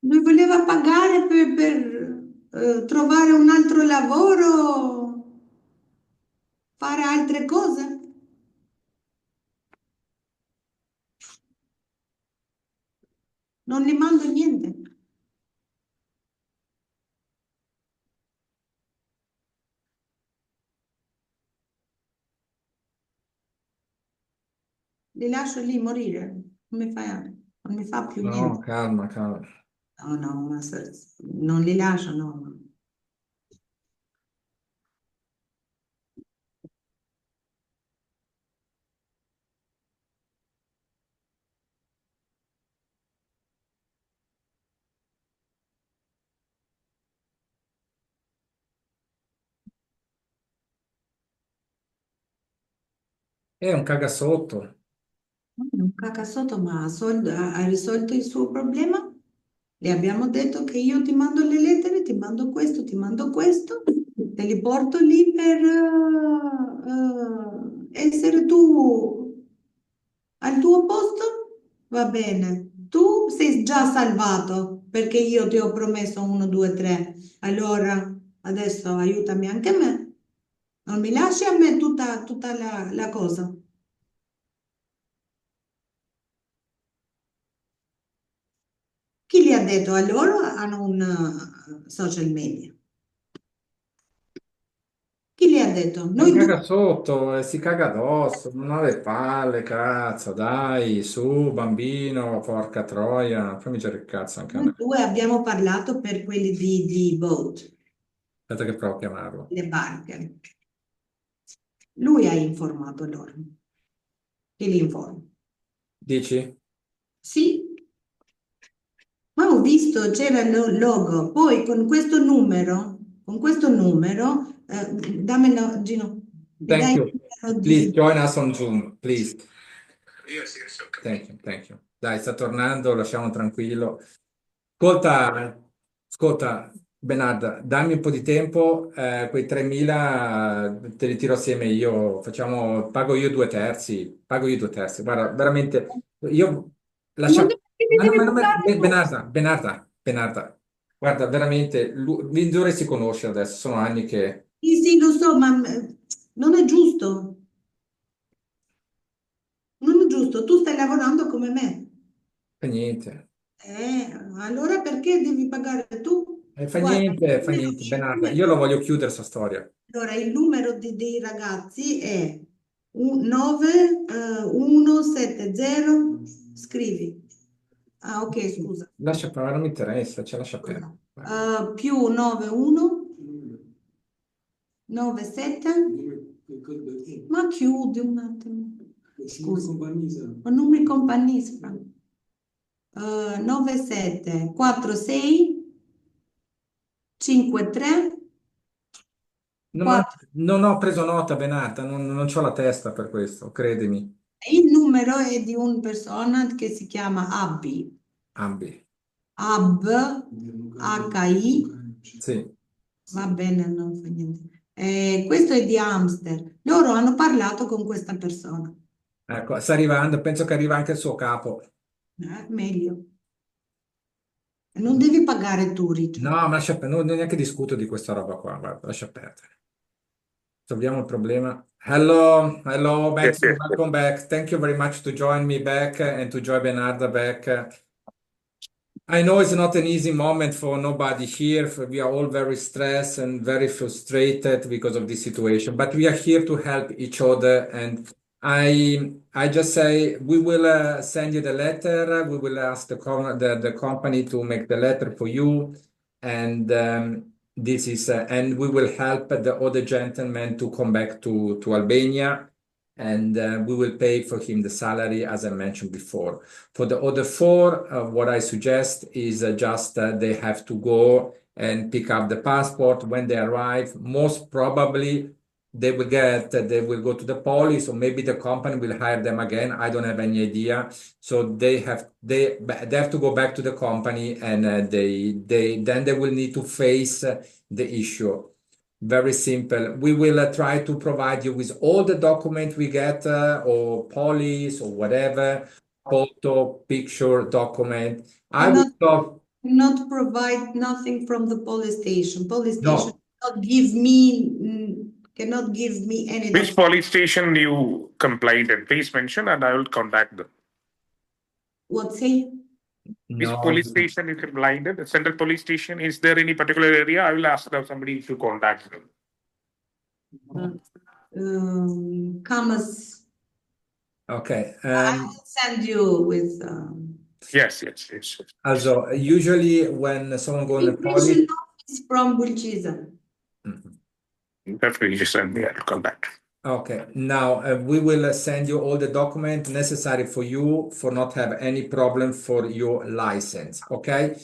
Lui voleva pagare per trovare un altro lavoro, fare altre cose. Non gli mando niente. Li lascio lì morire. Non mi fa più No, niente. calma, calma. No, no, non li lascio, no. È un cagasotto. Non caga sotto, ma ha risolto il suo problema. Le abbiamo detto che io ti mando le lettere, ti mando questo, te li porto lì per essere tu al tuo posto. Va bene, tu sei già salvato perché io ti ho promesso 1, 2, 3. Allora adesso aiutami anche me. Non mi lasci a me tutta la cosa. Chi gli ha detto? A loro hanno un social media. Chi gli ha detto? È un Noi due. cagasotto, si caga addosso, non ha le palle, cazzo, dai, su, bambino, porca troia, fammi girare il cazzo anche a Noi me. due abbiamo parlato per quelli di boat, Aspetta che provo a chiamarlo. le barche. Lui ha informato loro. Chi li informa? Dici? Sì, ma ho visto, c'era il logo. Poi con questo numero con questo numero, dammelo, Gino, mi Thank dai you. il numero Please di... join us on Zoom, please. Thank you, thank you. Dai, sta tornando, lasciamo tranquillo. Ascolta, Benarda, dammi un po' di tempo, quei 3.000 te li tiro assieme io, pago io 2 terzi, Guarda, veramente, io Non lascia... devi, devi pagare tu. Benarda, guarda, veramente, mi dovresti conoscere adesso, sono anni che... Sì, sì, lo so, ma non è giusto. Non è giusto, tu stai lavorando come me. Fa niente. Allora perché devi pagare tu? Fa Guarda, niente, fa niente, Benarda, io lo voglio chiudere sta storia. allora, il numero dei ragazzi è 9170, scrivi. Ah, ok, scusa. Lascia parlare, non mi interessa, lascia perdere. Scusa. Più 91 97. Ma chiudi un attimo. Scusa. Ma non mi compagnia, Franco. 97 46 53 4. Non ho preso nota, Benarda, non c'ho la testa per questo, credimi. Il numero è di una persona che si chiama Abbi. Ambi. Ab, HI, Sì. va bene, non fa niente. Questo è di Amster. Loro hanno parlato con questa persona. Ecco, sta arrivando, penso che arriva anche il suo capo. Meglio. Non devi pagare tu, No, Richard. ma lascia perdere, non neanche discuto di questa roba qua, guarda, lascia perdere. Solviamo il problema. Hello, Yes, Mathew, yes, yes. welcome back. Thank you very much to join me back and to join Benarda back. I know it's not an easy moment for nobody here. We are all very stressed and very frustrated because of this situation, but we are here to help each other. And I just say we will send you the letter. We will ask the company to make the letter for you, and this is and we will help the other gentleman to come back to Albania, and we will pay for him the salary as I mentioned before. For the other four, what I suggest is just they have to go and pick up the passport when they arrive. Most probably, they will go to the police, or maybe the company will hire them again. I don't have any idea. So they have to go back to the company, and then they will need to face the issue. Very simple. We will try to provide you with all the documents we get, or police or whatever, photo, picture, document. I would Cannot, love, cannot provide nothing from the police station. Police station no, cannot give me any Which document. police station you complained at? Please mention and I will contact them. What say? Which no. police station you complained at? The central police station? Is there any particular area? I will ask somebody to contact them. Camas. Okay. I will send you with. Yes. Also, usually when someone goes to the police, Immigration office from Bulchiza. Definitely just send me. I'll come back. okay. Now we will send you all the documents necessary for you for not have any problem for your license. Okay.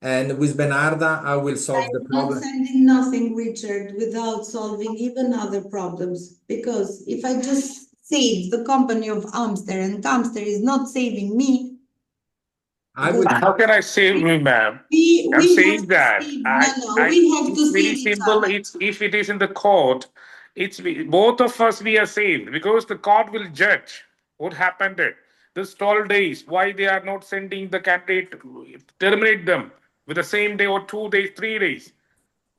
And with Benarda, I will solve the I'm not problem. sending nothing, Richard, without solving even other problems. Because if I just save the company of Amster and Amster is not saving me, I will. How can I save you, ma'am? we I'm have saying to that save. No, we have to it's very save each simple. other. It's if it is in the court, both of us we are saved because the court will judge what happened. This 12 days, why they are not sending the candidate, terminate them with the same day or 2 days, 3 days.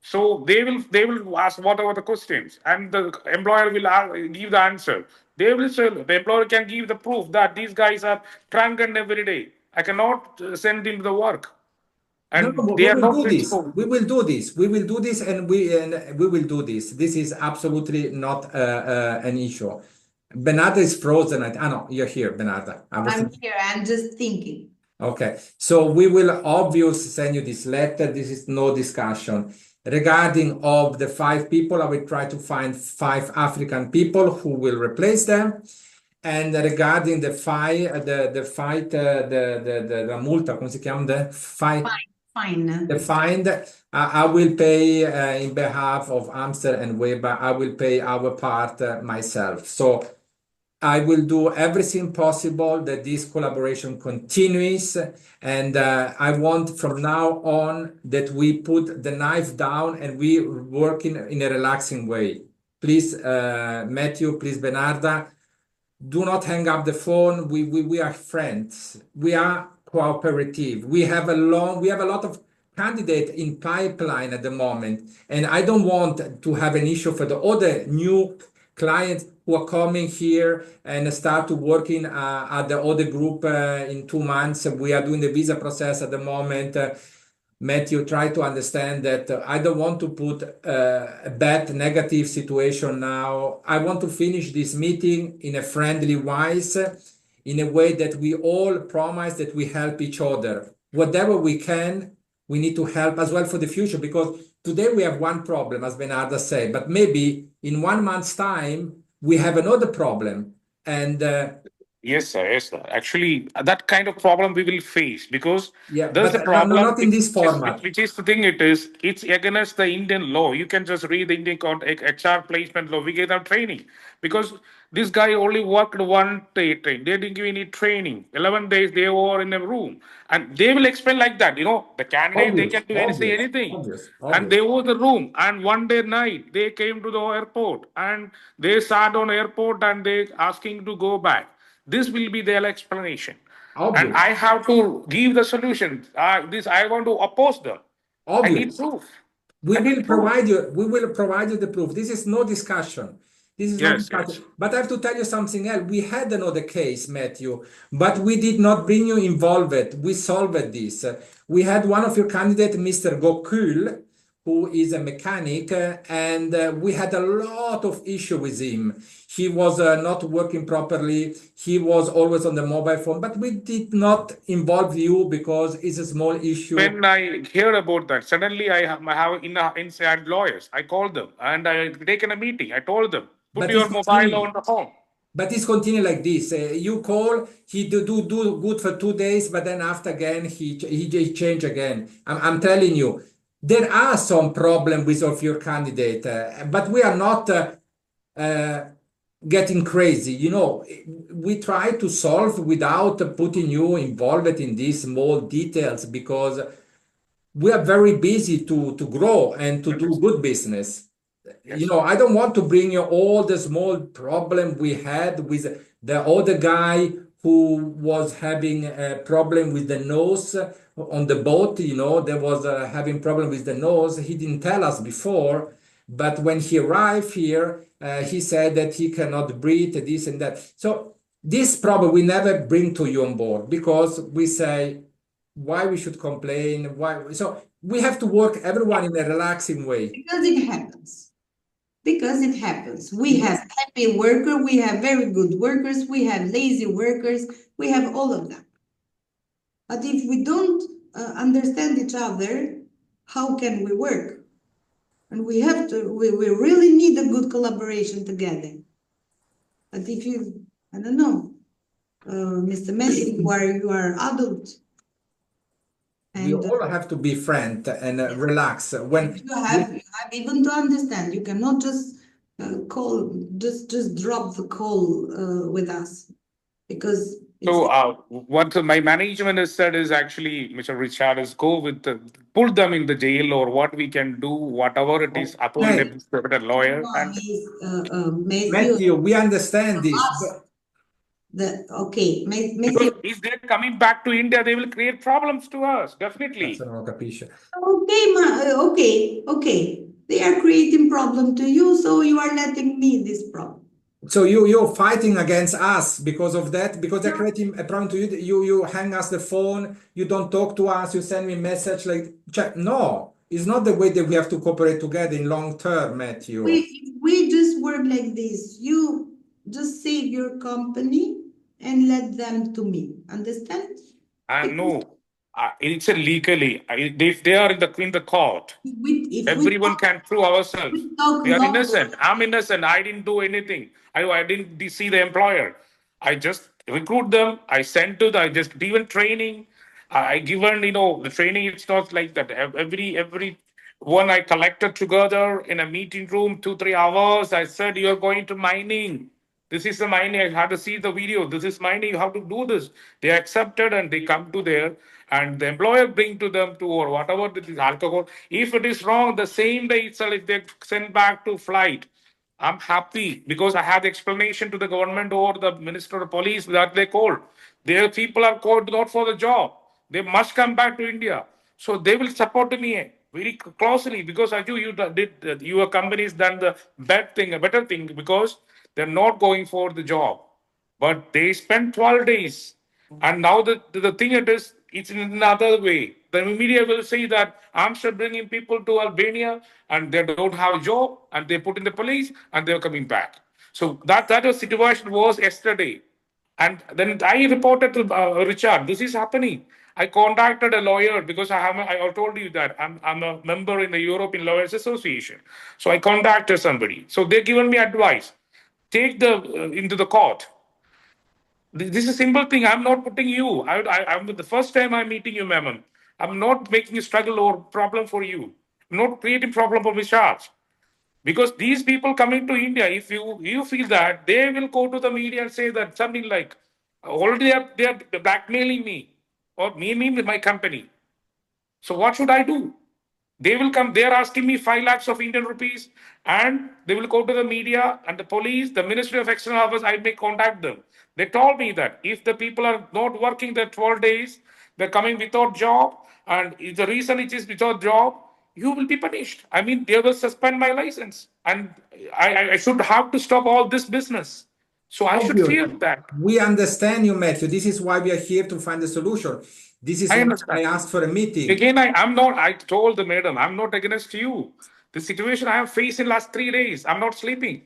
So they will ask whatever the questions, and the employer will give the answer. They will say the employer can give the proof that these guys are drunken every day. I cannot send him the work, No, and we they are will not do this. responsible. We will do this. We will do this, and we will do this. This is absolutely not an issue. Benarda is frozen. No, you're here, Benarda. I'm here, I'm just thinking. Okay, so we will obviously send you this letter. This is no discussion. Regarding of the 5 people, I will try to find 5 African people who will replace them. And regarding the fight, la multa, come si chiama? The fight, fine. The fine, I will pay in behalf of Amstel and Weber. I will pay our part myself. So I will do everything possible that this collaboration continues, and I want from now on that we put the knife down and we work in a relaxing way. Please, Matthew, please, Benarda, do not hang up the phone. We are friends. We are cooperative. We have a lot of candidates in pipeline at the moment, and I don't want to have an issue for the other new clients who are coming here and start to working at the other group in 2 months. We are doing the visa process at the moment. Matthew, try to understand that I don't want to put a bad negative situation now. I want to finish this meeting in a friendly wise, in a way that we all promise that we help each other. Whatever we can, we need to help as well for the future, because today we have one problem, as Benarda said, but maybe in 1 month's time, we have another problem. And Yes, sir. Yes, sir. Actually, that kind of problem we will face because yeah, there's a but no, problem not in this format. which is the thing. It's against the Indian law. You can just read the Indian HR placement law. We get our training because this guy only worked one day. They didn't give any training. 11 days they were in a room, and they will explain like that. The candidate they Obvious, can do obvious, anything. obvious, And obvious. they were the room. And one day night they came to the airport and they sat on airport and they asking to go back. This will be their explanation. And Obvious, I have to give the solution. I want to oppose them. I need obvious. proof. We I will need proof. provide you, we will provide you the proof. This is no discussion. This is no Yes, discussion. yes. But I have to tell you something else. We had another case, Matthew, but we did not bring you involved. We solved this. We had one of your candidates, Mr. Gokul, who is a mechanic, and we had a lot of issue with him. He was not working properly. He was always on the mobile phone, but we did not involve you because it's a small issue. When I hear about that, suddenly I have inside lawyers. I called them and I taken a meeting. I told them, put But your it's mobile continuing. on the phone. But it's continue like this. You call, he do good for 2 days, but then after again he change again. I'm telling you, there are some problem with of your candidate, but we are not uh, getting crazy. We try to solve without putting you involved in these small details because we are very busy to grow and to do good business. Yes. I don't want to bring you all the small problem we had with the other guy who was having a problem with the nose on the boat. There was having problem with the nose. He didn't tell us before, but when he arrived here, he said that he cannot breathe, this and that. So this problem we never bring to you on board because we say why we should complain. Why? So we have to work everyone in a relaxing way. Because it happens. Because it happens. We have happy workers, we have very good workers, we have lazy workers, we have all of them. But if we don't understand each other, how can we work? And we really need a good collaboration together. But if I don't know, Mr. Messi, you are adult. We all have to be frank and relax. When you have even to understand, you cannot just just drop the call with us because what my management has said is actually, Mr. Richard, is pull them in the jail or what we can do, whatever it is, appoint a lawyer. And Matthew, we understand this. Okay, because if they're coming back to India, they will create problems to us, definitely. Okay. They are creating problem to you, so you are letting me this problem. So you're fighting against us because of that, because they're creating a problem to you. You hang us the phone, you don't talk to us, you send me a message like, no, it's not the way that we have to cooperate together in long term, Matthew. We just work like this. You just save your company and let them to me. Understand? No. It's legally. If they are in the court, everyone can prove ourselves. We are innocent. I'm innocent. I didn't do anything. I didn't see the employer. I just recruit them. I just given training. I given, the training, it's not like that. Every one I collected together in a meeting room, 2-3 hours. I said, you're going to mining. This is the mining. I had to see the video. This is mining. You have to do this. They accepted and they come to there, and the employer bring to them to, or whatever it is, alcohol. If it is wrong, the same day itself, if they send back to flight, I'm happy because I had the explanation to the government or the minister of police that they called. Their people are called not for the job. They must come back to India. So they will support me very closely because your company's done the a better thing because they're not going for the job. But they spent 12 days. And now the thing it is, it's in another way. The media will say that I'm still bringing people to Albania and they don't have a job and they put in the police and they're coming back. So that was situation was yesterday. And then I reported to Richard, this is happening. I contacted a lawyer because I told you that I'm a member in the European Lawyers Association. So I contacted somebody. So they given me advice. Take into the court. This is a simple thing. I'm not putting you. I'm the first time I'm meeting you, ma'am. I'm not making a struggle or problem for you. I'm not creating problem for Vishal. Because these people coming to India, if you feel that, they will go to the media and say that something like, already they are blackmailing me or me with my company. So what should I do? They will come, they're asking me 5 lakhs of Indian rupees, and they will go to the media and the police, the Ministry of External Affairs, I may contact them. They told me that if the people are not working the 12 days, they're coming without job, and if the reason it is without job, you will be punished. I mean, they will suspend my license, and I should have to stop all this business. So I should Obvious. fear that. We understand you, Matthew. This is why we are here to find a solution. This is I why understand. I asked for a meeting. Again, I told the madam, I'm not against you. The situation I have faced in last 3 days, I'm not sleeping.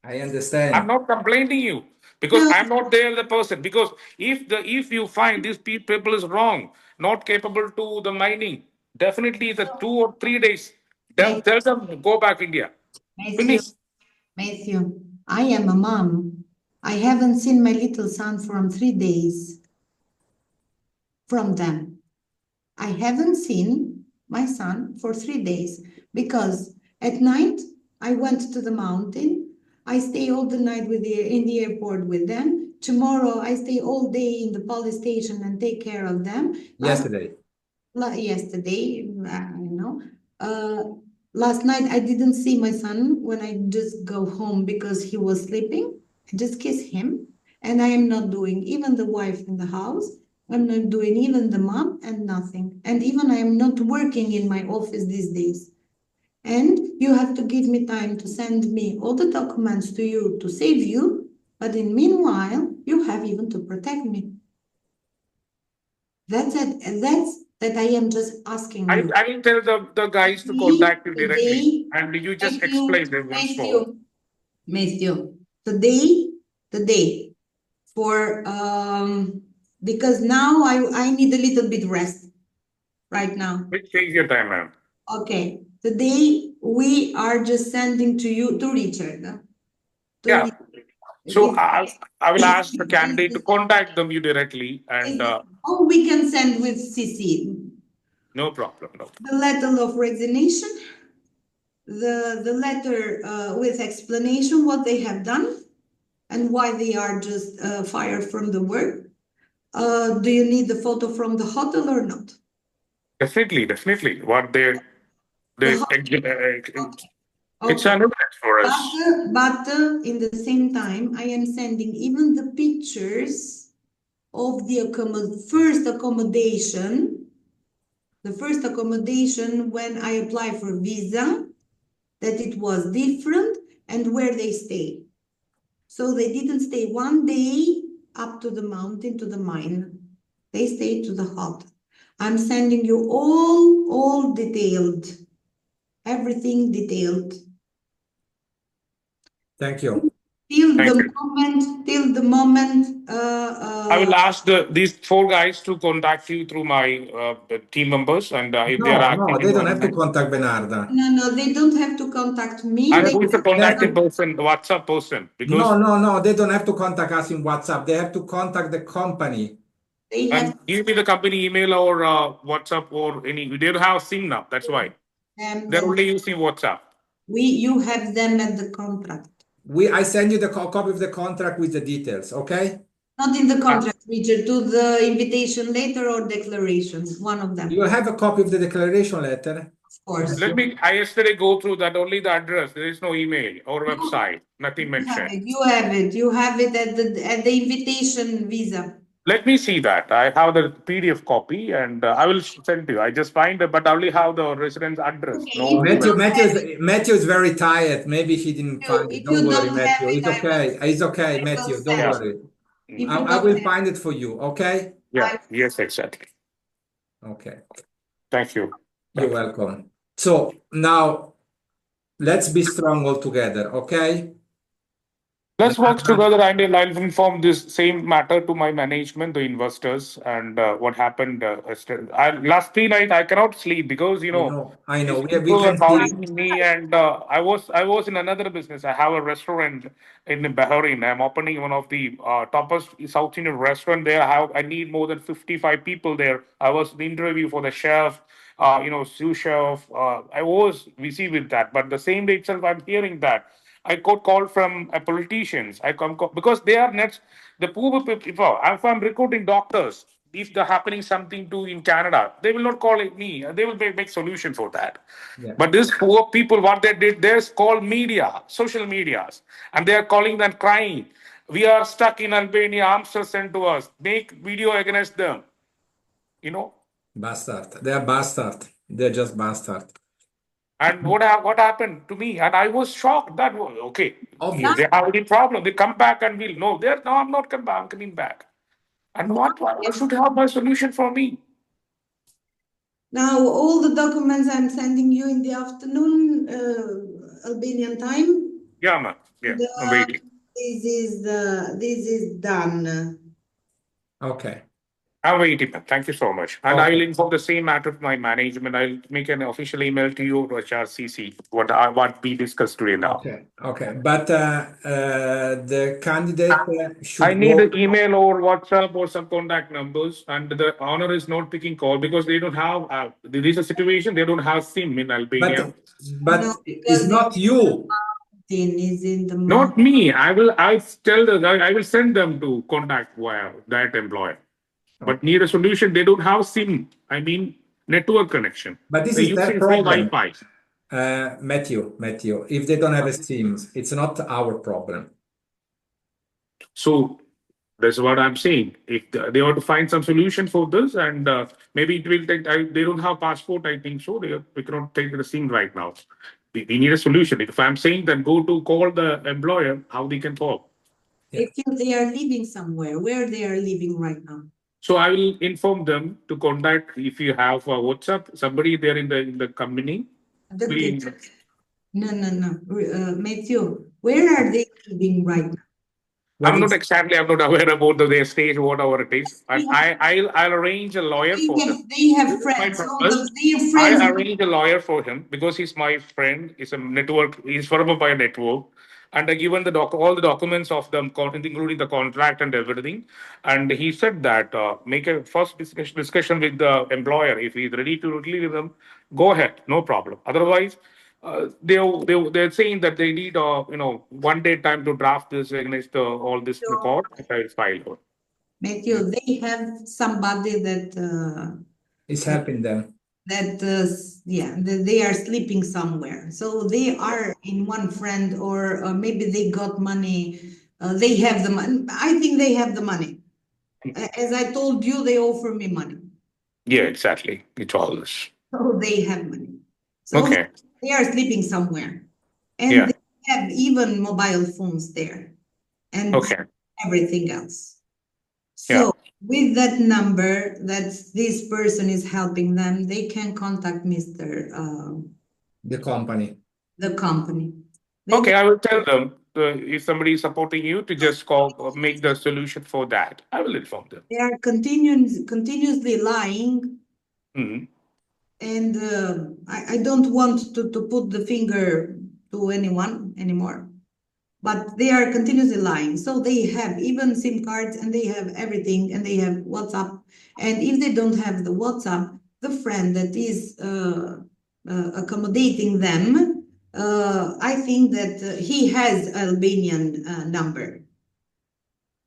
I understand. I'm not complaining you because I'm not there the person. Because if you find these people is wrong, not capable to the mining, definitely the 2 or 3 days, tell them go back India. Matthew, I am a mom. I haven't seen my little son from 3 days from them. I haven't seen my son for 3 days because at night I went to the mountain. I stay all the night in the airport with them. Tomorrow I stay all day in the police station and take care of them. Yesterday, I know. Last night I didn't see my son when I just go home because he was sleeping. I just kiss him, and I am not doing even the wife in the house. I'm not doing even the mom and nothing. And even I am not working in my office these days. And you have to give me time to send me all the documents to you to save you. But in meanwhile, you have even to protect me. That's it. And that's that I am just asking you. I will tell the guys to contact you directly, and you just explain them once more. Matthew, today for because now I need a little bit rest right now. Please take your time, ma'am. Okay, today we are just sending to you to Richard. Yeah. So I will ask the candidate to contact them you directly, and or we can send with CC. No problem. No. The letter of resignation, the letter with explanation what they have done and why they are just fired from the work. Do you need the photo from the hotel or not? Definitely. What it's an event for us. But in the same time, I am sending even the pictures of the first accommodation. The first accommodation when I apply for visa, that it was different and where they stay. So they didn't stay 1 day up to the mountain, to the mine. They stayed to the hut. I'm sending you all detailed, everything detailed. Thank you. Till the moment. I will ask these 4 guys to contact you through my team members, and if they are active. No, they don't have to contact Benarda. No, they don't have to contact me. And who is the contacted person, the WhatsApp person? Because no, they don't have to contact us in WhatsApp. They have to contact the company. They And have give me the company email or WhatsApp or any. They don't have SIM now. That's why they're only using WhatsApp. you have them at the contract. I send you the copy of the contract with the details, okay? Not in the contract, Richard, to the invitation letter or declarations, one of them. You have a copy of the declaration letter? Of course. Let me. I yesterday go through that. Only the address. There is no email or website. Nothing mentioned. You have it. You have it at the invitation visa. Let me see that. I have the PDF copy and I will send to you. I just find it, but I only have the residence address. Okay, No if you email. Matthew is very tired. Maybe he didn't find it. if Don't you worry, don't Matthew. have it, It's I will- okay. It's okay, I will Matthew. Don't send. worry. If you I don't will have- find it for you, okay? Yeah. Yes, exactly. Okay. Thank you. You're welcome. So now let's be strong all together, okay? Let's work together and I'll inform this same matter to my management, the investors, and what happened. Last 3 nights I cannot sleep because I know. these We people are can see. calling me, and I was in another business. I have a restaurant in Bahrain. I'm opening one of the toppest South Indian restaurant there. I need more than 55 people there. I was the interview for the chef, sous chef. I was busy with that, but the same day itself, I'm hearing that. I got call from politicians. I come because they are next the poor people. If I'm recruiting doctors, if they're happening something to in Canada, they will not call it me. They will make solution for that. Yeah. But these poor people, what they did, they call media, social medias, and they are calling them crying. We are stuck in Albania. Arms are sent to us. Make video against them. Bastard. They are bastard. They're just bastard. And what happened to me? And I was shocked. That was okay. Obvious. They have any problem. They come back and we'll no. They're no. I'm not coming back. I'm coming back. And what should have my solution for me? Now all the documents I'm sending you in the afternoon, Albanian time. Yeah, man. Yeah, I'm waiting. This is done. Okay. I'm waiting, man. Thank you so much. And Okay. I will inform the same matter to my management. I'll make an official email to you, HRCC, what we discussed today now. Okay. But the candidate should I need go. an email or WhatsApp or some contact numbers, and the owner is not picking call because they don't have. There is a situation they don't have SIM in Albania. But No, it's not you. Is in the Not me. I will send them to contact via that employer. But need a solution. They don't have SIM. I mean network connection. But this They is their use free problem. Wi-Fi. Matthew, if they don't have a SIMs, it's not our problem. So that's what I'm saying. If they want to find some solution for this, and maybe it will take. They don't have passport. I think so. We cannot take the SIM right now. We need a solution. If I'm saying that, go to call the employer. How they can call? They feel they are living somewhere. Where they are living right now? So I will inform them to contact if you have WhatsApp, somebody there in the company. No. Mathew, where are they living right now? I'm not aware about their stage, whatever it is. And I'll arrange a lawyer for them. They have friends. I arrange a lawyer for him because he's my friend. He's a network. He's from by a network. And I given all the documents of them, including the contract and everything. And he said that make a first discussion with the employer. If he's ready to release them, go ahead, no problem. Otherwise, they're saying that they need 1 day time to draft this against all this report. I will file. Mathew, they have somebody that is helping them. That they are sleeping somewhere. So they are in one friend, or maybe they got money. They have the money. I think they have the money. As I told you, they offer me money. Yeah, exactly. It's all this. So they have money. So okay. They are sleeping somewhere. And they have even mobile phones there. And everything else. So with that number that this person is helping them, they can contact the company. The company. Okay, I will tell them if somebody is supporting you to just call or make the solution for that. I will inform them. They are continuously lying. Mm-hmm. And I don't want to put the finger to anyone anymore. but they are continuously lying. So they have even SIM cards and they have everything and they have WhatsApp. And if they don't have the WhatsApp, the friend that is accommodating them, I think that he has Albanian number.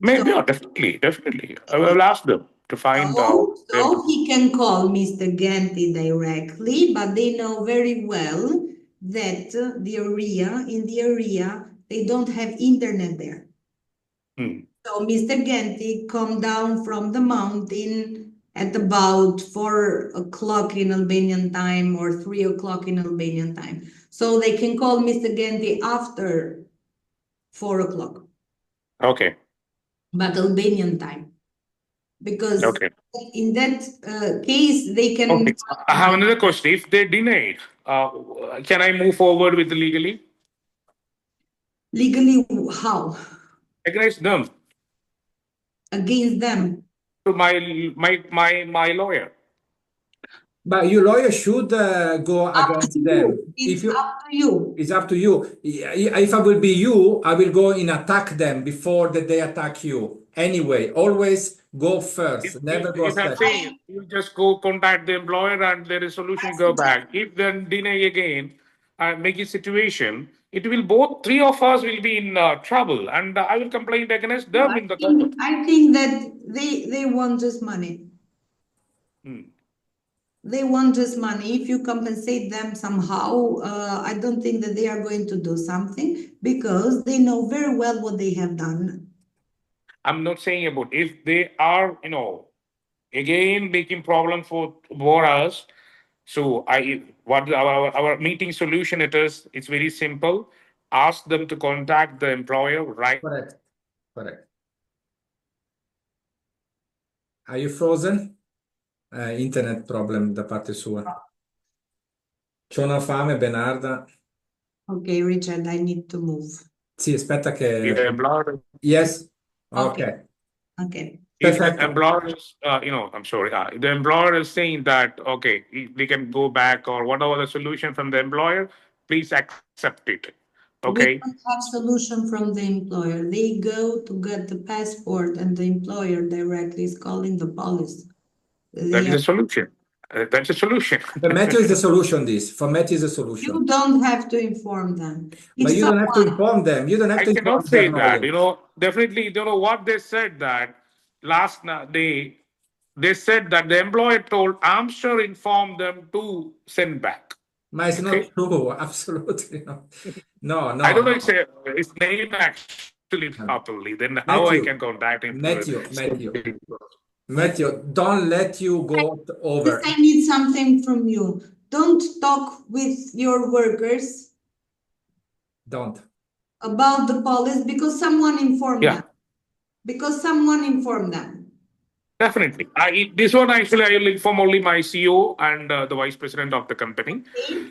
Maybe, So, definitely. I will ask them to find out. so he can call Mr. Genti directly, but they know very well that in the area, they don't have internet there. So Mr. Genti come down from the mountain at about 4 o'clock in Albanian time or 3 o'clock in Albanian time. So they can call Mr. Genti after 4 o'clock. Okay. But Albanian time. Because Okay. in that case, they can. Okay. I have another question. If they deny, can I move forward with legally? Legally, how? Against them. Against them. To my lawyer. But your lawyer should go against them. It's up to you. It's up to you. If I will be you, I will go and attack them before that they attack you. Anyway, always go first. Never go If I'm second. saying you just go contact the employer and there is solution, go back. If then deny again, make a situation, it will both three of us will be in trouble, and I will complain against them in the court. I think that they want just money. They want just money. If you compensate them somehow, I don't think that they are going to do something because they know very well what they have done. I'm not saying about if they are, again making problem for us. So what our meeting solution it's very simple. Ask them to contact the employer, right? Correct. Are you frozen? Internet problem da parte sua. C'ho una fame, Benarda. Okay, Richard, I need to move. Sì, aspetta che... The employer. Yes. Okay. If the employer is, I'm sorry, the employer is saying that, okay, we can go back or whatever the solution from the employer, please accept it. Okay. We don't have solution from the employer. They go to get the passport and the employer directly is calling the police. That is a solution. That's a solution. For Mathew is the solution, For Mathew is the solution. You don't have to inform them. But you don't have to inform them. You don't have to inform them. I cannot say that, definitely, what they said that last day, they said that the employer told Armstrong informed them to send back. But it's not true. Absolutely not. No. I don't know if it's named actually properly. Then how I can contact him? Mathew, don't let you go over. I need something from you. Don't talk with your workers. Don't. About the police because someone informed them. Because someone informed them. Definitely. This one actually I will inform only my CEO and the vice president of the company,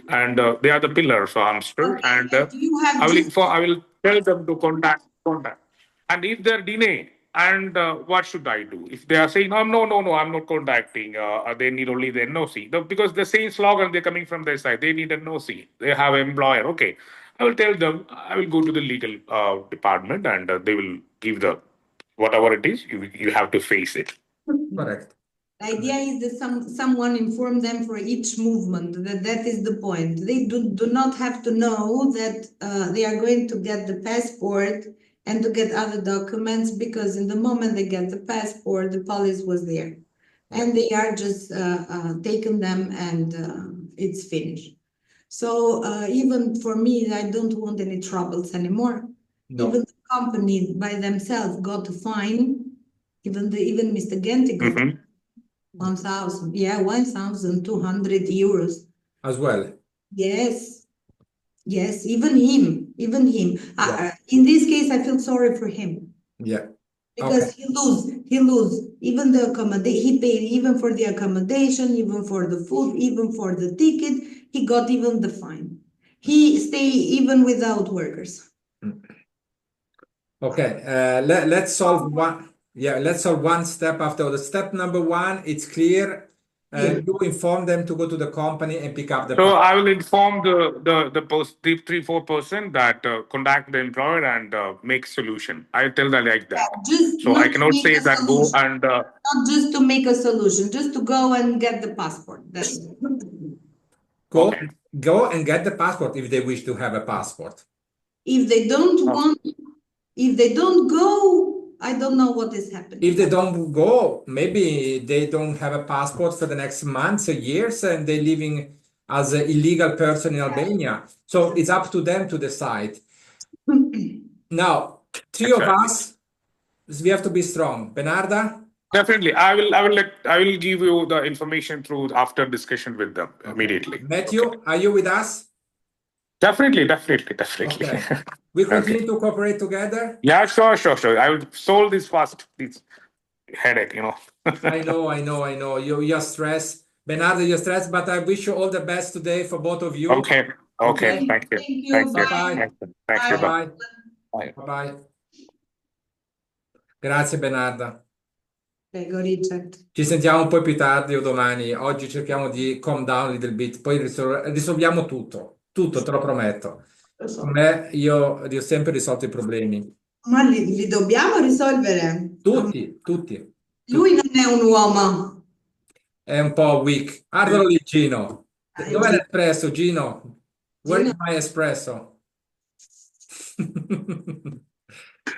and they are the pillars of Amster. And I will tell them to contact. And if they're denied, and what should I do? If they are saying, no, I'm not contacting. They need only the NOC because the same slogan they're coming from their side. They need an NOC. They have an employer. Okay, I will tell them. I will go to the legal department, and they will give the whatever it is. You have to face it. Correct. The idea is that someone inform them for each movement. That is the point. They do not have to know that they are going to get the passport and to get other documents because in the moment they get the passport, the police was there. And they are just taking them and it's finished. So even for me, I don't want any troubles anymore. No. Even the company by themselves got a fine. Even Mr. Genti got 1,200 euros. As well. Yes, even him. Yeah. In this case, I feel sorry for him. Yeah. Because he lose. Even the accommodation, he paid even for the accommodation, even for the food, even for the ticket. He got even the fine. He stay even without workers. Okay, let's solve one. Yeah, let's solve one step after the step number one. It's clear. You inform them to go to the company and pick up the So passport. I will inform the 3-4 person that contact the employer and make solution. I'll tell them like that. Just So not I to cannot make say a that go solution. and Not just to make a solution, just to go and get the passport. That's it. Okay. Go and get the passport if they wish to have a passport. If they don't want, if they don't go, I don't know what is happening. If they don't go, maybe they don't have a passport for the next months or years, and they're living as an illegal person in Albania. So it's up to them to decide. Now, three of us, we have to be strong. Benarda? Definitely. I will give you the information through after discussion with them immediately. Mathew, are you with us? Definitely. Okay. We continue to cooperate together? Yeah, sure. I will solve this fast, this headache, I know. You're stressed. Benarda, you're stressed, but I wish you all the best today for both of you. Okay. Thank you. Thank you. Bye. Thank you. Bye. Bye. Bye. Grazie Benarda. Prego, Richard. Ci sentiamo un po' più tardi o domani. Oggi cerchiamo di calm down a little bit, poi risolviamo tutto, te lo prometto. Lo so. Con me io ho sempre risolto i problemi. Ma li dobbiamo risolvere? Tutti. Lui non è un uomo. È un po' weak. Guardalo lì, Gino. Dov'è l'espresso, Gino? Where's my espresso?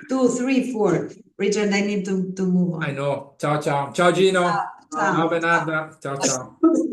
2, 3, 4. Richard, I need to move on. I know. Ciao. Ciao Gino. Ciao. Ciao Benarda. Ciao.